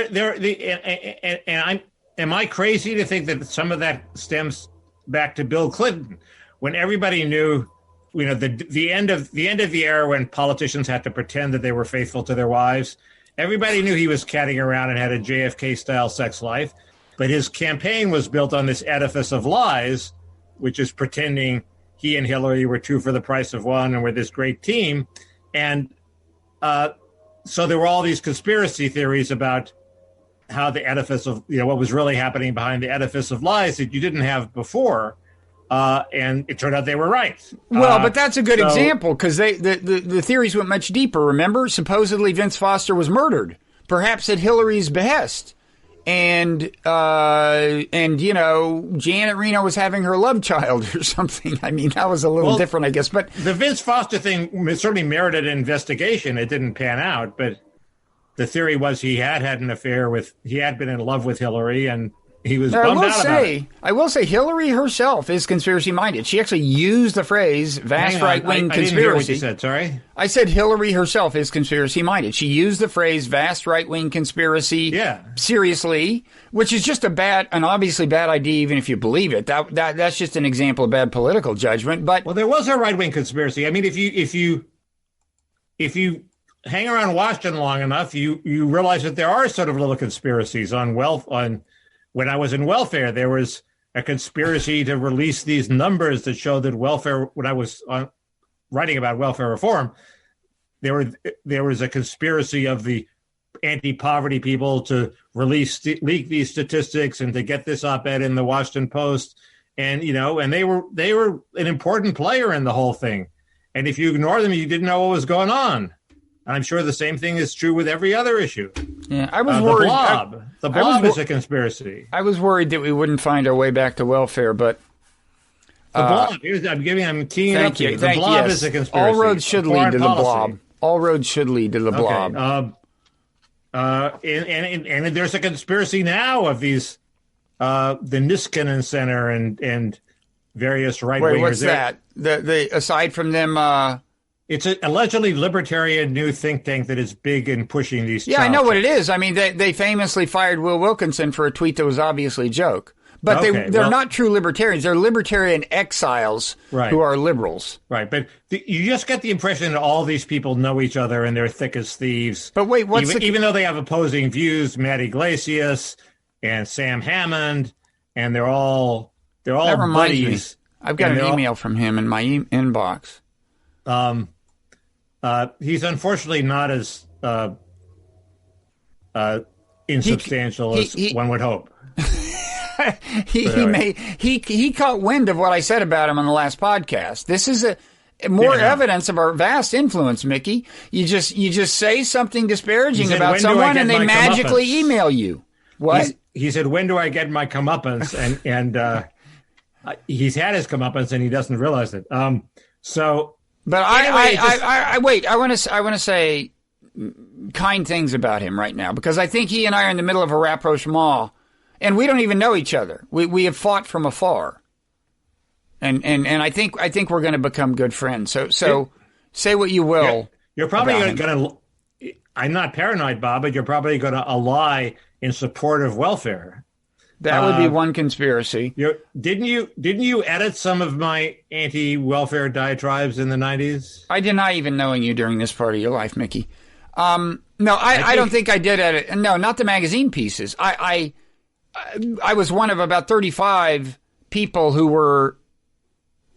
am I crazy to think that some of that stems back to Bill Clinton, when everybody knew, the end of the era when politicians had to pretend that they were faithful to their wives? Everybody knew he was catting around and had a JFK-style sex life, but his campaign was built on this edifice of lies, which is pretending he and Hillary were two for the price of one and were this great team. And so there were all these conspiracy theories about how the edifice of, what was really happening behind the edifice of lies that you didn't have before. And it turned out they were right. Well, but that's a good example, because the theories went much deeper. Remember, supposedly Vince Foster was murdered, perhaps at Hillary's behest. And Janet Reno was having her love child or something. I mean, that was a little different, I guess. But the Vince Foster thing certainly merited an investigation. It didn't pan out, but the theory was he had an affair he had been in love with Hillary, and he was bummed out about it. I will say Hillary herself is conspiracy-minded. She actually used the phrase vast right-wing conspiracy. I didn't hear what you said, sorry. I said Hillary herself is conspiracy-minded. She used the phrase vast right-wing conspiracy seriously, which is just an obviously bad idea, even if you believe it. That's just an example of bad political judgment. But there was a right-wing conspiracy. I mean, if you hang around Washington long enough, you realize that there are sort of little conspiracies on when I was in welfare, there was a conspiracy to release these numbers that showed that welfare, when I was writing about welfare reform, there was a conspiracy of the anti-poverty people to leak these statistics and to get this op-ed in the Washington Post. And, and they were an important player in the whole thing. And if you ignore them, you didn't know what was going on. I'm sure the same thing is true with every other issue. Yeah, I was worried. The blob is a conspiracy. I was worried that we wouldn't find our way back to welfare, but the blob. I'm teeing up to you. The blob is a conspiracy. All roads should lead to the blob. All roads should lead to the blob. And there's a conspiracy now of these, the Niskanen Center and various right wingers. Wait, what's that? The aside from them. It's an allegedly libertarian new think tank that is big in pushing these. Yeah, I know what it is. I mean, they famously fired Will Wilkinson for a tweet that was obviously a joke. But they're not true libertarians. They're libertarian exiles who are liberals. Right. But you just get the impression that all these people know each other and they're thick as thieves. But wait, even though they have opposing views, Matt Iglesias and Sam Hammond, and they're all buddies. I've got an email from him in my inbox. He's unfortunately not as insubstantial as one would hope. He caught wind of what I said about him on the last podcast. This is more evidence of our vast influence, Mickey. You just say something disparaging about someone and they magically email you. What? He said, "When do I get my comeuppance?" And he's had his comeuppance and he doesn't realize it. But I want to say kind things about him right now because I think he and I are in the middle of a rapprochement. And we don't even know each other. We have fought from afar, and I think we're going to become good friends. So say what you will. You're probably going to. I'm not paranoid, Bob, but you're probably going to ally in support of welfare. That would be one conspiracy. Didn't you edit some of my anti-welfare diatribes in the 90s? I deny even knowing you during this part of your life, Mickey. No, I don't think I did edit. No, not the magazine pieces. I was one of about 35 people who were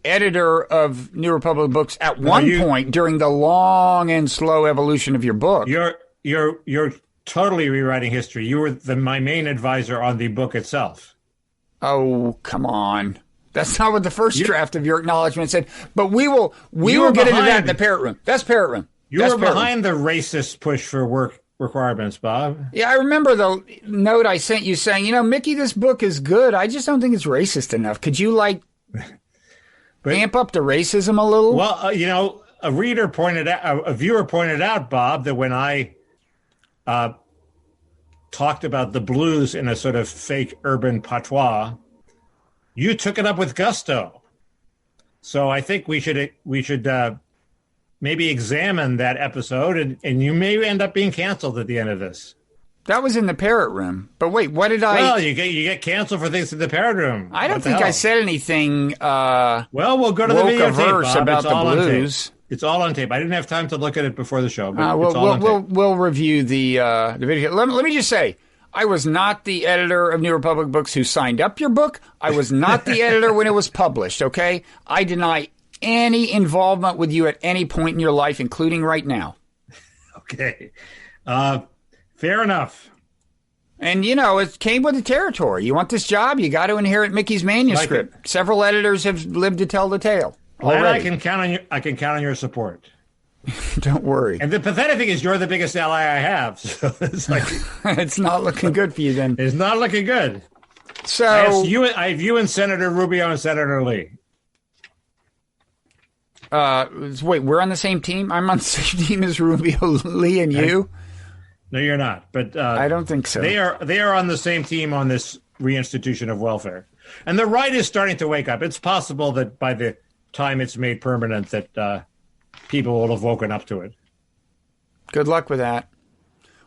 editor of New Republic books at one point during the long and slow evolution of your book. You're totally rewriting history. You were my main advisor on the book itself. Oh, come on. That's not what the first draft of your acknowledgement said. But we will get into that in the Parrot Room. That's Parrot Room. You were behind the racist push for work requirements, Bob. Yeah, I remember the note I sent you saying, Mickey, this book is good. I just don't think it's racist enough. Could you amp up the racism a little? Well, a viewer pointed out, Bob, that when I talked about the blues in a sort of fake urban patois, you took it up with gusto. So I think we should maybe examine that episode, and you may end up being canceled at the end of this. That was in the Parrot Room. But wait, what did I... Well, you get canceled for things in the Parrot Room. I don't think I said anything well, we'll go to the videotape, Bob. About the blues. It's all on tape. I didn't have time to look at it before the show, but it's all on tape. We'll review the video. Let me just say, I was not the editor of New Republic Books who signed up your book. I was not the editor when it was published, okay? I deny any involvement with you at any point in your life, including right now. Okay. Fair enough. And, it came with the territory. You want this job, you got to inherit Mickey's manuscript. Several editors have lived to tell the tale. Well, I can count on your support. Don't worry. And the pathetic thing is you're the biggest ally I have. So it's it's not looking good for you then. It's not looking good. So I have you and Senator Rubio and Senator Lee. Wait, we're on the same team? I'm on the same team as Rubio, Lee, and you? No, you're not. But I don't think so. They are on the same team on this reinstitution of welfare. And the right is starting to wake up. It's possible that by the time it's made permanent that people will have woken up to it. Good luck with that.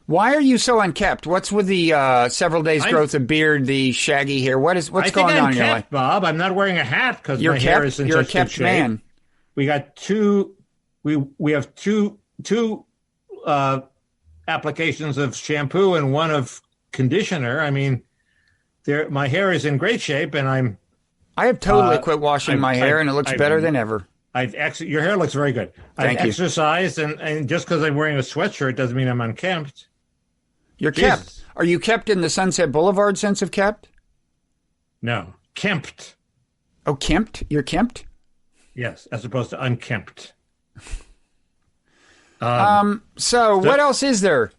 Why are you so unkempt? What's with the several days growth of beard, the shaggy hair? What's going on in your life? Bob, I'm not wearing a hat because my hair is in You're a such kept good shape. man. We got we have two applications of shampoo and one of conditioner. I mean, my hair is in great shape, and I have totally quit washing my hair, and it looks better than ever. Your hair looks very good. Thank you. I've exercised, and just because I'm wearing a sweatshirt doesn't mean I'm unkempt. You're kept. Are you kept in the Sunset Boulevard sense of kept? No, kempt. Oh, kempt? You're kempt? Yes, as opposed to unkempt. So what else is there?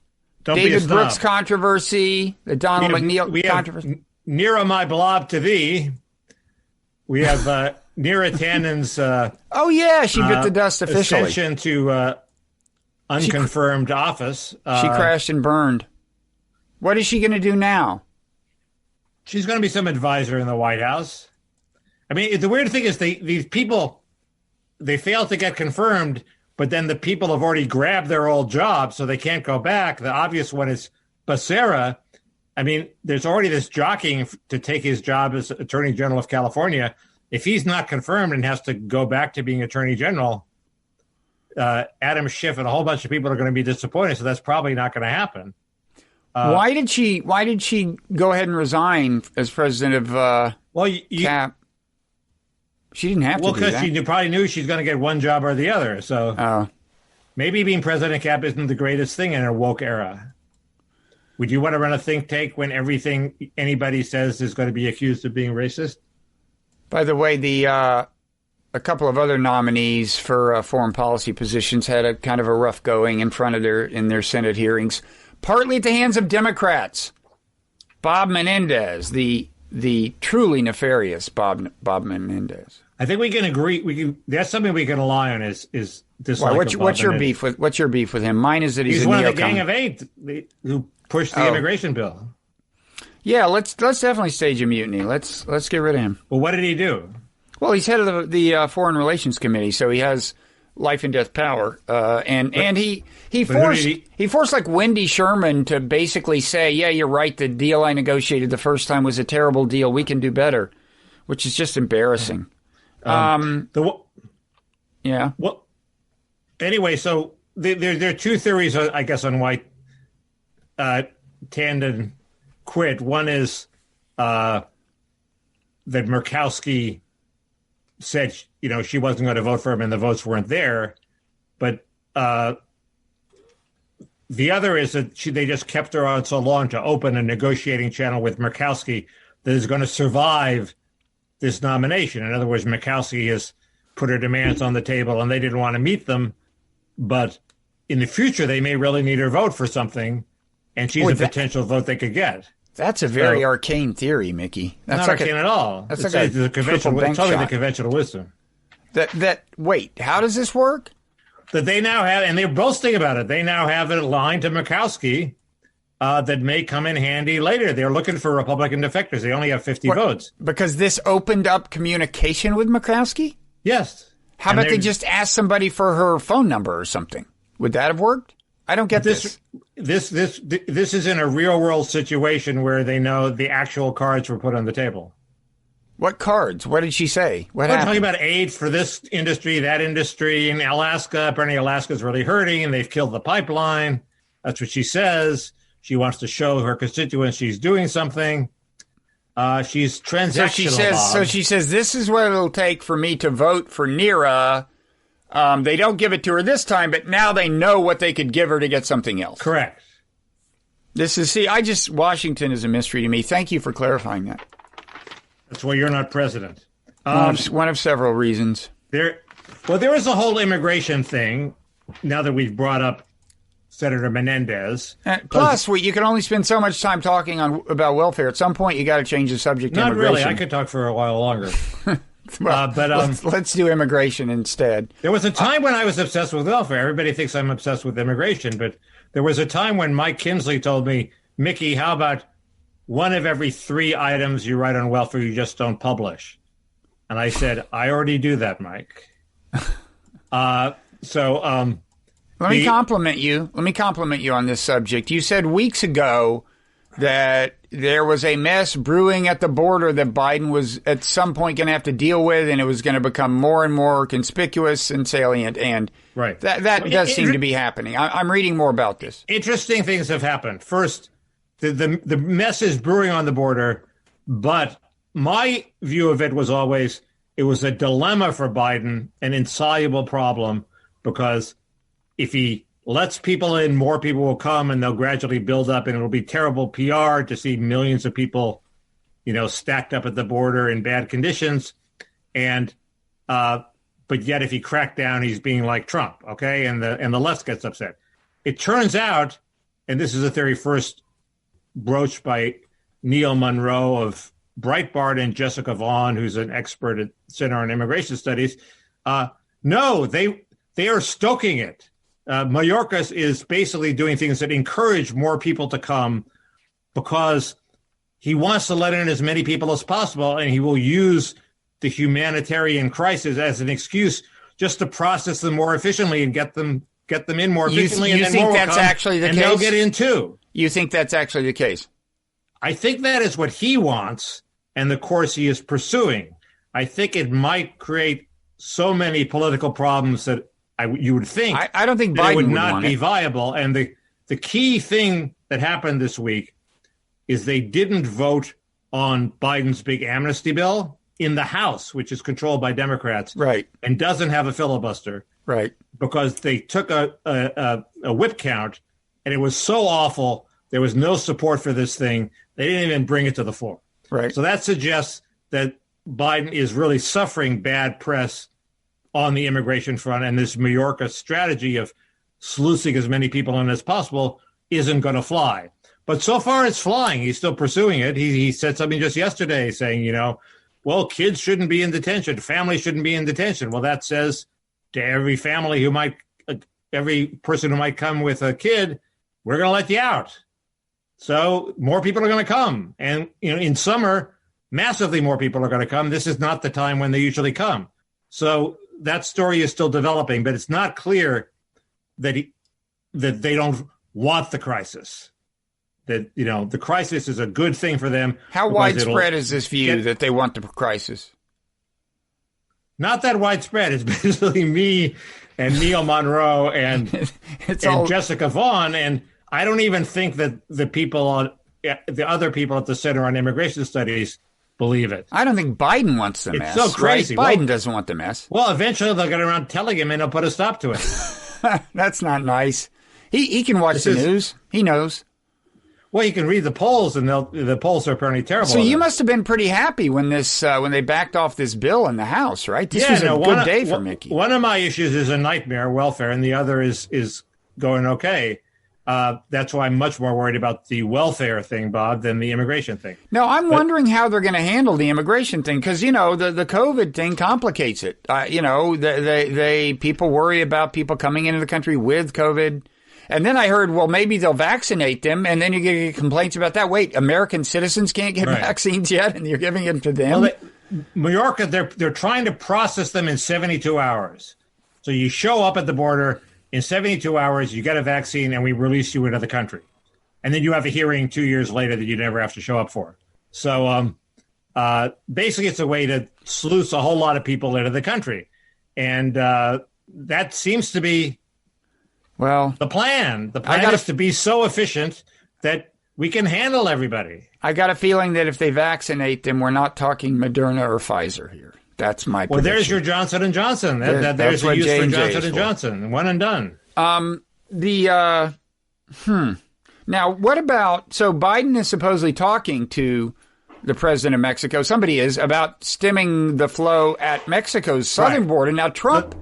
David Brooks controversy, the Donald McNeil controversy. Neera, my blob to thee. We have Neera Tanden's. Oh yeah, she bit the dust officially. Ascension to unconfirmed office. She crashed and burned. What is she going to do now? She's going to be some advisor in the White House. I mean, the weird thing is these people, they fail to get confirmed, but then the people have already grabbed their old jobs, so they can't go back. The obvious one is Becerra, I mean, there's already this jockeying to take his job as Attorney General of California. If he's not confirmed and has to go back to being Attorney General, Adam Schiff and a whole bunch of people are going to be disappointed. So that's probably not going to happen. Why did she go ahead and resign as president of CAP? She didn't have to do that. Well, because she probably knew she's going to get one job or the other. So maybe being president of CAP isn't the greatest thing in a woke era. Would you want to run a think tank when everything anybody says is going to be accused of being racist? By the way, a couple of other nominees for foreign policy positions had a kind of a rough going in their Senate hearings, partly at the hands of Democrats. Bob Menendez, the truly nefarious Bob Menendez. I think we can agree. That's something we can rely on. Is dislike. What's your beef with him? Mine is that he's one of the Gang of Eight who pushed the immigration bill. Yeah, let's definitely stage a mutiny. Let's get rid of him. Well, what did he do? Well, he's head of the Foreign Relations Committee, so he has life and death power. And he forced like Wendy Sherman to basically say, yeah, you're right. The deal I negotiated the first time was a terrible deal. We can do better, which is just embarrassing. Yeah. Well, anyway, so there are two theories, I guess, on why Tanden quit. One is that Murkowski said, she wasn't going to vote for him and the votes weren't there. But the other is that they just kept her on so long to open a negotiating channel with Murkowski that is going to survive this nomination. In other words, Murkowski has put her demands on the table and they didn't want to meet them. But in the future, they may really need her vote for something. And she's a potential vote they could get. That's a very arcane theory, Mickey. That's not arcane at all. That's like the conventional wisdom. Wait, how does this work? That they now have, and they're boasting about it, they now have a line to Murkowski that may come in handy later. They're looking for Republican defectors. They only have 50 votes. Because this opened up communication with Murkowski? Yes. How about they just ask somebody for her phone number or something? Would that have worked? I don't get this. This is in a real world situation where they know the actual cards were put on the table. What cards? What did she say? What happened? Talking about aid for this industry, that industry in Alaska. Apparently Alaska's really hurting and they've killed the pipeline. That's what she says. She wants to show her constituents she's doing something. She's transactional. So she says, this is what it'll take for me to vote for Neera. They don't give it to her this time, but now they know what they could give her to get something else. Correct. Washington is a mystery to me. Thank you for clarifying that. That's why you're not president. One of several reasons. There is a whole immigration thing now that we've brought up Senator Menendez. Plus, you can only spend so much time talking about welfare. At some point, you got to change the subject to immigration. Not really. I could talk for a while longer. Let's do immigration instead. There was a time when I was obsessed with welfare. Everybody thinks I'm obsessed with immigration, but there was a time when Mike Kinsley told me, Mickey, how about one of every 3 items you write on welfare you just don't publish? And I said, I already do that, Mike. Let me compliment you. Let me compliment you on this subject. You said weeks ago that there was a mess brewing at the border that Biden was at some point going to have to deal with, and it was going to become more and more conspicuous and salient. And right. that does seem to be happening. I'm reading more about this. Interesting things have happened. First, the mess is brewing on the border, but my view of it was always it was a dilemma for Biden, an insoluble problem, because if he lets people in, more people will come and they'll gradually build up, and it'll be terrible PR to see millions of people, stacked up at the border in bad conditions. And, but yet if he cracked down, he's being like Trump. Okay. And the left gets upset. It turns out, and this is a theory first broached by Neil Monroe of Breitbart and Jessica Vaughn, who's an expert at Center on Immigration Studies. No, they are stoking it. Mayorkas is basically doing things that encourage more people to come because he wants to let in as many people as possible, and he will use the humanitarian crisis as an excuse just to process them more efficiently and get them in more efficiently. You think that's actually the case? And they'll get in too. You think that's actually the case? I think that is what he wants and the course he is pursuing. I think it might create so many political problems that you would think I don't think Biden would not be it. viable. And the key thing that happened this week is they didn't vote on Biden's big amnesty bill in the House, which is controlled by Democrats, right, and doesn't have a filibuster, right, because they took a whip count, and it was so awful. There was no support for this thing. They didn't even bring it to the floor. right. So that suggests that Biden is really suffering bad press on the immigration front, and this Mallorca strategy of sluicing as many people in as possible isn't going to fly. But so far it's flying. He's still pursuing it. He said something just yesterday saying, well, kids shouldn't be in detention. Families shouldn't be in detention. Well, that says to every family every person who might come with a kid, we're going to let you out. So more people are going to come. And, in summer, massively more people are going to come. This is not the time when they usually come. So that story is still developing, but it's not clear that they don't want the crisis. That, the crisis is a good thing for them. How widespread is this view that they want the crisis? Not that widespread. It's basically me and Neil Monroe and Jessica Vaughn. And I don't even think that the other people at the Center on Immigration Studies believe it. I don't think Biden wants the mess. It's so crazy. Right? Biden doesn't want the mess. Well, eventually they'll get around telling him and he'll put a stop to it. That's not nice. He can watch the news. He knows. Well, you can read the polls, and the polls are apparently terrible. So you must have been pretty happy when they backed off this bill in the House, right? This was a good day for Mickey. One of my issues is a nightmare, welfare, and the other is going okay. That's why I'm much more worried about the welfare thing, Bob, than the immigration thing. No, I'm wondering how they're going to handle the immigration thing, because, the COVID thing complicates it. People worry about people coming into the country with COVID. And then I heard, well, maybe they'll vaccinate them, and then you get complaints about that. Wait, American citizens can't get vaccines yet, and you're giving them to them? Well, Mallorca, they're trying to process them in 72 hours. So you show up at the border, in 72 hours, you get a vaccine, and we release you into the country. And then you have a hearing 2 years later that you never have to show up for. So basically, it's a way to sluice a whole lot of people into the country. And that seems to be... Well, the plan is to be so efficient that we can handle everybody. I got a feeling that if they vaccinate them, we're not talking Moderna or Pfizer here. That's my prediction. Well, there's your Johnson & Johnson. There's a use for Johnson & Johnson. One and done. Now, what about, so Biden is supposedly talking to the president of Mexico, somebody is, about stemming the flow at Mexico's southern border. Now, Trump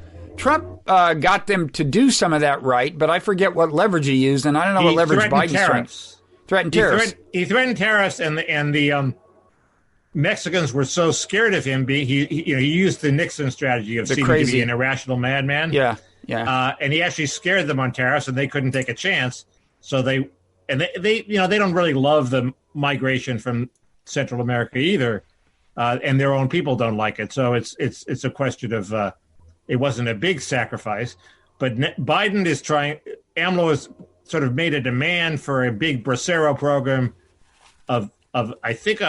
got them to do some of that right, but I forget what leverage he used, and I don't know what leverage Biden's threatened tariffs. He threatened tariffs, and the Mexicans were so scared of him. He used the Nixon strategy of seeming to be an irrational madman. Yeah. And he actually scared them on tariffs, and they couldn't take a chance. So they don't really love the migration from Central America either, and their own people don't like it. So it's a question of. It wasn't a big sacrifice, but Biden is trying. AMLO has sort of made a demand for a big Bracero program of I think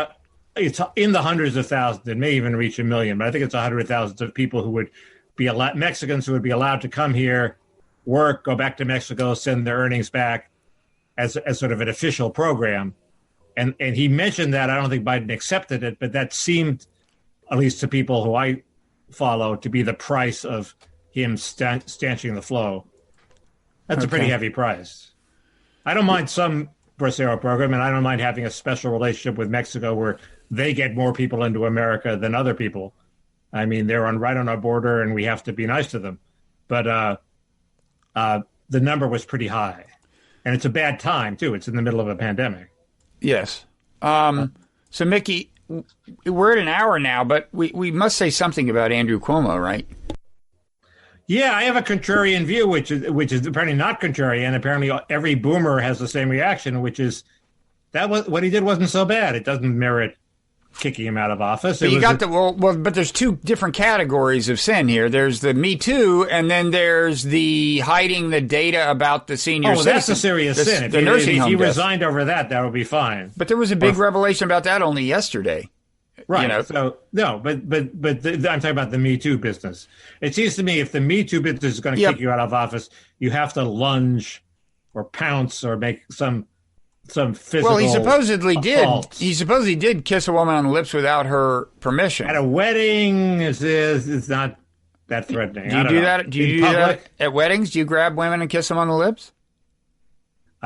it's in the hundreds of thousands. It may even reach 1 million, but I think it's 100,000 of people who would be Mexicans who would be allowed to come here, work, go back to Mexico, send their earnings back as sort of an official program. And he mentioned that. I don't think Biden accepted it, but that seemed, at least to people who I follow, to be the price of him stanching the flow. That's a pretty heavy price. I don't mind some Bracero program, and I don't mind having a special relationship with Mexico where they get more people into America than other people. I mean, they're right on our border, and we have to be nice to them. But the number was pretty high. And it's a bad time, too. It's in the middle of a pandemic. Yes. So, Mickey, we're at an hour now, but we must say something about Andrew Cuomo, right? Yeah, I have a contrarian view, which is apparently not contrarian. Apparently, every boomer has the same reaction, which is that what he did wasn't so bad. It doesn't merit kicking him out of office. But there's two different categories of sin here. There's the Me Too, and then there's the hiding the data about the senior citizen. That's a serious sin. If he resigned over that would be fine. But there was a big revelation about that only yesterday. Right. So no, but I'm talking about the Me Too business. It seems to me if the Me Too business is going to kick you out of office, you have to lunge or pounce or make some physical. Well, he supposedly assault. did. He supposedly did kiss a woman on the lips without her permission at a wedding. It's not that threatening. Do you do that? Do you do that at weddings? Do you grab women and kiss them on the lips?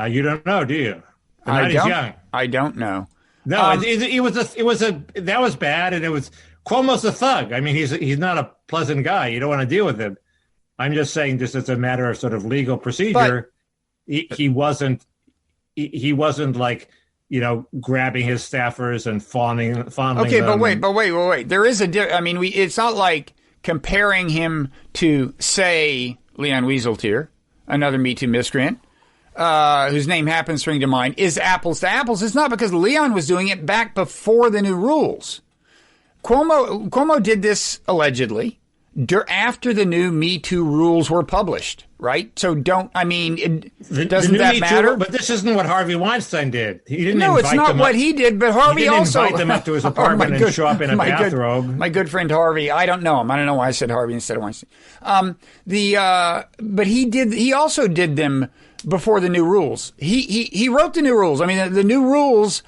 You don't know, do you? I don't know. No, that was bad, and it was Cuomo's a thug. I mean, he's not a pleasant guy. You don't want to deal with him. I'm just saying, just as a matter of sort of legal procedure, he wasn't like, grabbing his staffers and fondling Okay, them. but wait. There is it's not like comparing him to, say, Leon Wieseltier, another Me Too miscreant, whose name happens to spring to mind, is apples to apples. It's not, because Leon was doing it back before the new rules. Cuomo did this allegedly after the new Me Too rules were published, right? So doesn't that matter? But this isn't what Harvey Weinstein did. He didn't. No, it's not what he did. But Harvey also invite them up to his apartment and show up in a bathrobe. My good friend Harvey. I don't know him. I don't know why I said Harvey instead of Weinstein. But he did. He also did them before the new rules. He wrote the new rules. I mean, the new rules,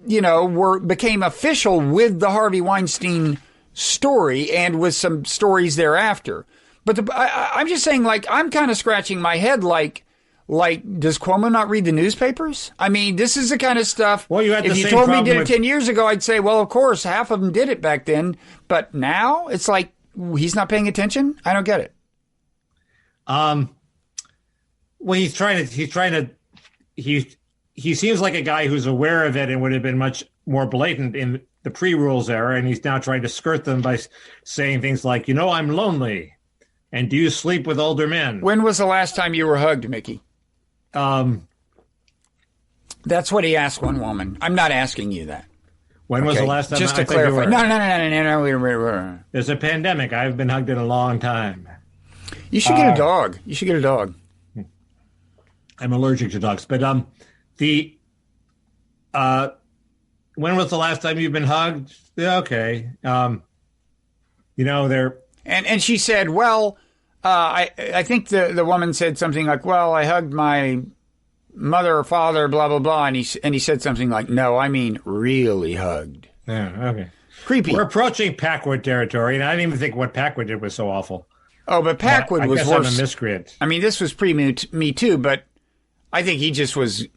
became official with the Harvey Weinstein story and with some stories thereafter. But I'm just saying, I'm kind of scratching my head, like, does Cuomo not read the newspapers? I mean, this is the kind of stuff. Well, if you told me he did it 10 years ago, I'd say, well, of course, half of them did it back then. But now it's like he's not paying attention. I don't get it. Well, he seems like a guy who's aware of it and would have been much more blatant in the pre-rules era, and he's now trying to skirt them by saying things like, I'm lonely, and do you sleep with older men? When was the last time you were hugged, Mickey? That's what he asked one woman. I'm not asking you that. When was the last time? Just to clarify. No. There's a pandemic. I haven't been hugged in a long time. You should get a dog. You should get a dog. I'm allergic to dogs. But when was the last time you've been hugged? Yeah, okay. They're... And she said, well, I think the woman said something like, well, I hugged my mother or father, blah, blah, blah. And he said something like, no, I mean really hugged. Yeah, okay. Creepy. We're approaching Packwood territory, and I didn't even think what Packwood did was so awful. Oh, but Packwood was worse. I'm a miscreant. I mean, this was pre-Me Too, but I think he just was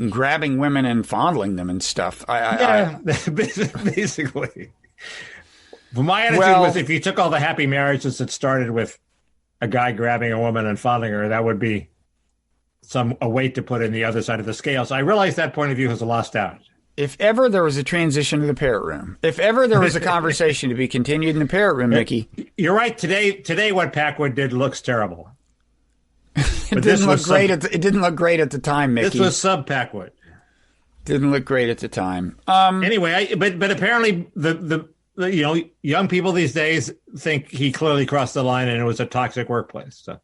grabbing women and fondling them and stuff. Basically. But my attitude was, if you took all the happy marriages that started with a guy grabbing a woman and fondling her, that would be a weight to put in the other side of the scale. So I realized that point of view was lost out. If ever there was a transition to the Parrot Room, if ever there was a conversation to be continued in the Parrot Room, Mickey. You're right. Today what Packwood did looks terrible. It didn't look great at the time, Mickey. This was sub-Packwood. Didn't look great at the time. Anyway, but apparently the young people these days think he clearly crossed the line and it was a toxic workplace. So.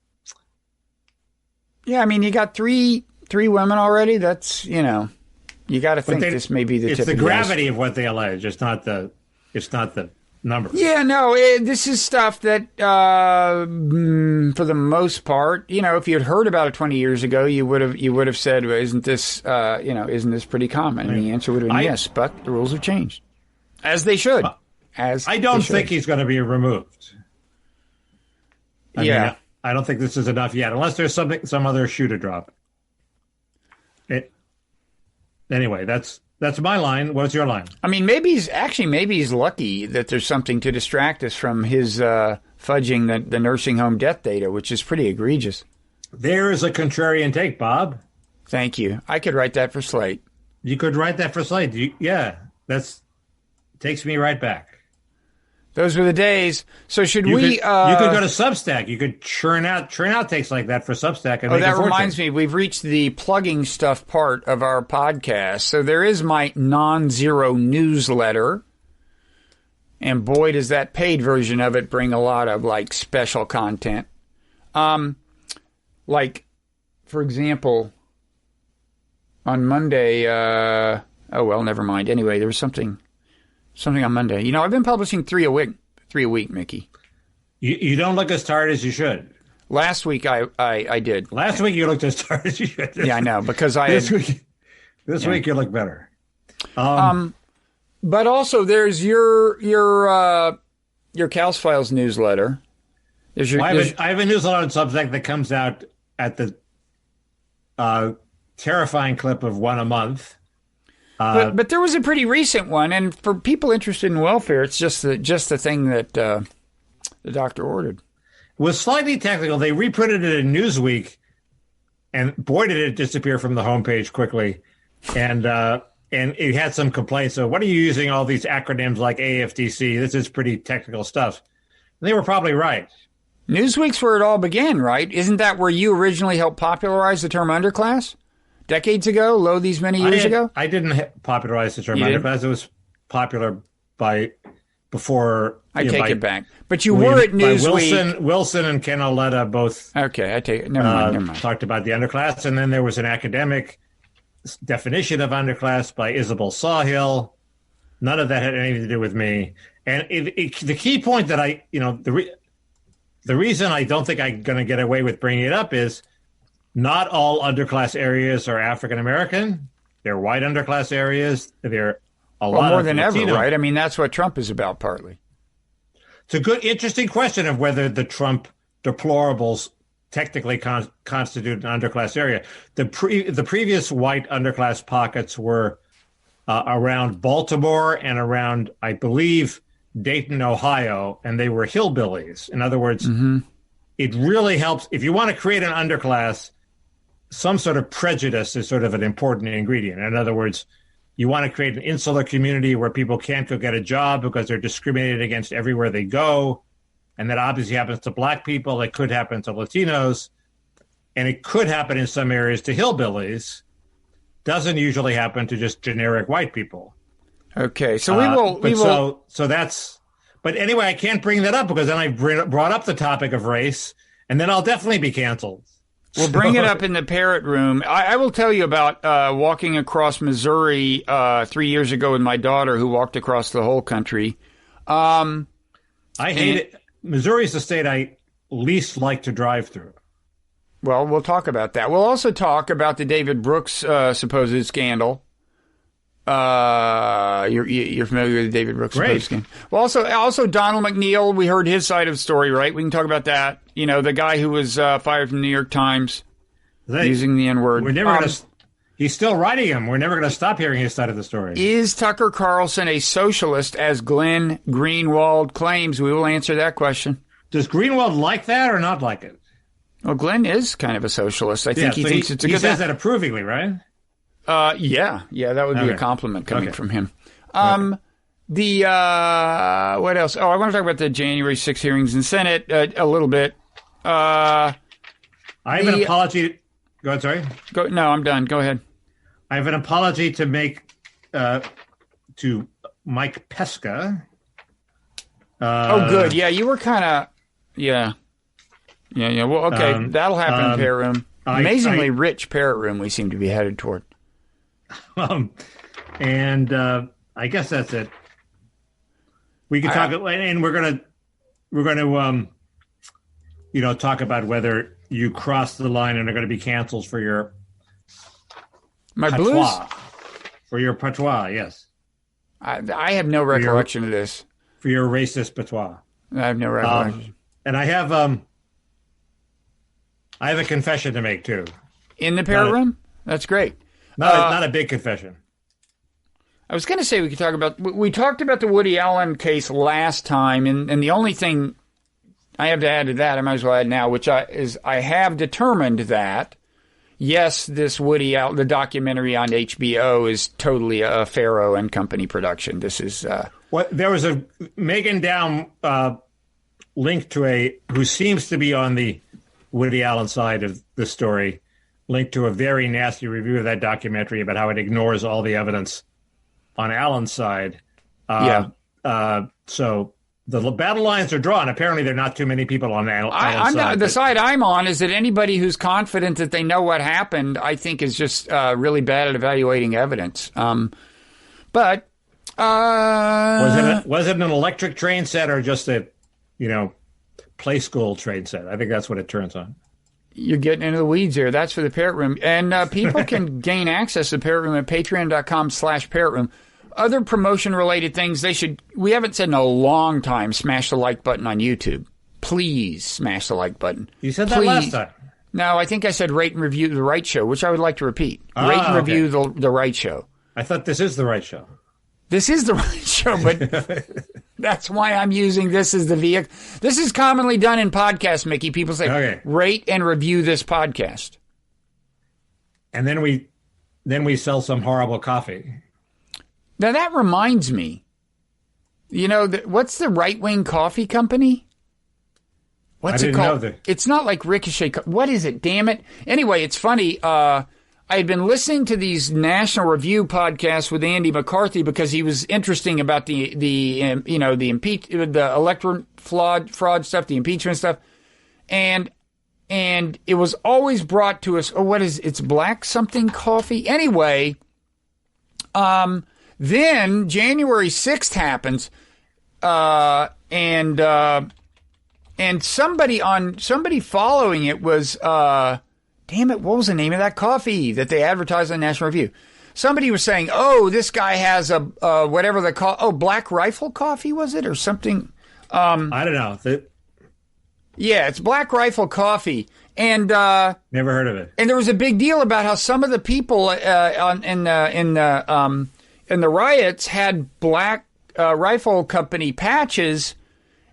Yeah, I mean, you got three women already. That's, you got to think this may be the tip. It's the gravity of what they allege. It's not the number. Yeah, no, this is stuff that, for the most part, if you had heard about it 20 years ago, you would have said, well, isn't this pretty common? And the answer would have been yes, but the rules have changed, as they should. I don't think he's going to be removed. I mean, I don't think this is enough yet, unless there's some other shoe to drop. Anyway, that's my line. What's your line? I mean, maybe he's lucky that there's something to distract us from his fudging the nursing home death data, which is pretty egregious. There is a contrarian take, Bob. Thank you. I could write that for Slate. You could write that for Slate. Takes me right back. Those were the days. So you could go to Substack. You could churn out takes like that for Substack. And that reminds me, we've reached the plugging stuff part of our podcast. So there is my Nonzero newsletter, And boy, does that paid version of it bring a lot of like special content. Like, for example, on Monday, oh well, never mind. Anyway, there was something on Monday. You know, I've been publishing three a week, Mickey. You don't look as tired as you should. Last week I did. Last week you looked as tired as you should. Yeah, I know, because this week you look better. But also there's your kausfiles newsletter. I have a newsletter on Substack that comes out at the terrifying clip of one a month. But there was a pretty recent one, and for people interested in welfare, it's just the thing that the doctor ordered. It was slightly technical. They reprinted it in Newsweek, and boy, did it disappear from the homepage quickly. And it had some complaints. So, what are you using all these acronyms like AFDC? This is pretty technical stuff. And they were probably right. Newsweek's where it all began, right? Isn't that where you originally helped popularize the term underclass? Decades ago? Many years ago? I didn't popularize the term underclass. It was popular before. I take it back. But you were at Newsweek. Wilson and Ken Auletta both. Okay, I take it. Never mind. Talked about the underclass, and then there was an academic definition of underclass by Isabel Sawhill. None of that had anything to do with me. And the key point that the reason I don't think I'm going to get away with bringing it up is not all underclass areas are African American. They're white underclass areas. They're a lot more than Latino. ever, right? I mean, that's what Trump is about, partly. It's a good, interesting question of whether the Trump deplorables technically constitute an underclass area. The previous white underclass pockets were around Baltimore and around, I believe, Dayton, Ohio, and they were hillbillies. In other words, It really helps. If you want to create an underclass, some sort of prejudice is sort of an important ingredient. In other words, you want to create an insular community where people can't go get a job because they're discriminated against everywhere they go. And that obviously happens to black people. It could happen to Latinos. And it could happen in some areas to hillbillies. Doesn't usually happen to just generic white people. Okay, so we will. So that's. But anyway, I can't bring that up because then I brought up the topic of race, and then I'll definitely be canceled. We'll bring it up in the Parrot Room. I will tell you about walking across Missouri 3 years ago with my daughter, who walked across the whole country. I hate it. Missouri is the state I least like to drive through. Well, we'll talk about that. We'll also talk about the David Brooks supposed scandal. You're familiar with the David Brooks supposed scandal. Well, also Donald McNeil. We heard his side of the story, right? We can talk about that. You know, the guy who was fired from the New York Times using the N-word. We're never going to. He's still writing him. We're never going to stop hearing his side of the story. Is Tucker Carlson a socialist, as Glenn Greenwald claims? We will answer that question. Does Greenwald like that or not like it? Well, Glenn is kind of a socialist. I think he thinks it's a good thing. He says that approvingly, right? Yeah, that would be a compliment coming from him. What else? Oh, I want to talk about the January 6th hearings in Senate a little bit. I have an apology. Go ahead, sorry. No, I'm done. Go ahead. I have an apology to make to Mike Pesca. Good. Yeah, you were kind of. Yeah. Well, okay, that'll happen in Parrot Room. Amazingly rich Parrot Room we seem to be headed toward. And I guess that's it. We can talk, and we're gonna talk about whether you crossed the line and are going to be canceled for your blues, for your patois. Yes, I have no recollection of this. For your racist patois, I have no recollection. And I have a confession to make too. In the Parrot Room? That's great. Not a big confession. I was going to say we talked about the Woody Allen case last time, and the only thing I have to add to that, I might as well add now, I have determined that, yes, this the documentary on HBO is totally a Farrow and Company production. This is... there was a Megan Down link to who seems to be on the Woody Allen side of the story, linked to a very nasty review of that documentary about how it ignores all the evidence on Allen's side. So the battle lines are drawn. Apparently, there are not too many people on that side. The side I'm on is that anybody who's confident that they know what happened, I think, is just really bad at evaluating evidence. But was it an electric train set or just a, play school train set? I think that's what it turns on. You're getting into the weeds here. That's for the Parrot Room. And people can gain access to the Parrot Room at patreon.com/Parrot Room. Other promotion-related things, we haven't said in a long time, smash the like button on YouTube. Please smash the like button. You said that last time. No, I think I said rate and review The Wright Show, which I would like to repeat. Rate and review the Wright Show. I thought this is The Wright Show. This is The Wright Show, but that's why I'm using this as the vehicle. This is commonly done in podcasts, Mickey. People say, rate and review this podcast. And then we sell some horrible coffee. Now, that reminds me, what's the right-wing coffee company? What's it called? It's not like Ricochet. What is it? Damn it. Anyway, it's funny. I had been listening to these National Review podcasts with Andy McCarthy because he was interesting about the electoral fraud stuff, the impeachment stuff, and it was always brought to us. Oh, it's black something coffee? Anyway, then January 6th happens, and somebody following it was. Damn it, what was the name of that coffee that they advertised on National Review? Somebody was saying, oh, this guy has a whatever they call, Black Rifle coffee, was it, or something? I don't know. Yeah, it's Black Rifle coffee. And never heard of it. And there was a big deal about how some of the people in the riots had Black Rifle Company patches.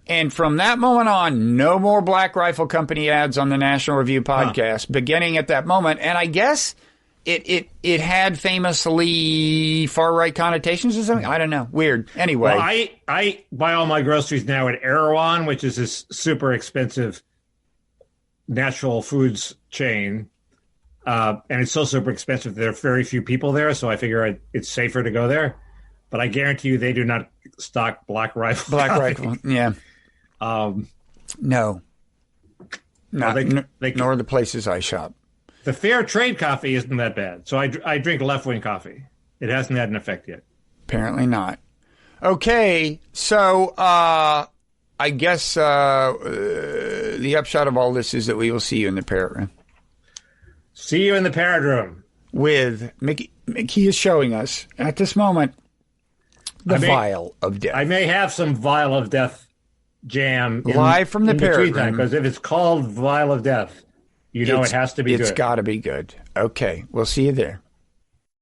And from that moment on, no more Black Rifle Company ads on the National Review podcast, beginning at that moment. And I guess it had famously far-right connotations or something. I don't know. Weird. Anyway. Well, I buy all my groceries now at Erewhon, which is this super expensive natural foods chain. And it's so super expensive. There are very few people there, so I figure it's safer to go there. But I guarantee you they do not stock Black Rifle. Black Rifle, yeah. No. Nor the places I shop. The fair trade coffee isn't that bad. So I drink left-wing coffee. It hasn't had an effect yet. Apparently not. Okay, so I guess the upshot of all this is that we will see you in the Parrot Room. See you in the Parrot Room. With Mickey. Mickey is showing us, at this moment, the vial of death. I may have some vial of death jam live from the Parrot Room, because if it's called vial of death, it has to be good. It's got to be good. Okay, we'll see you there.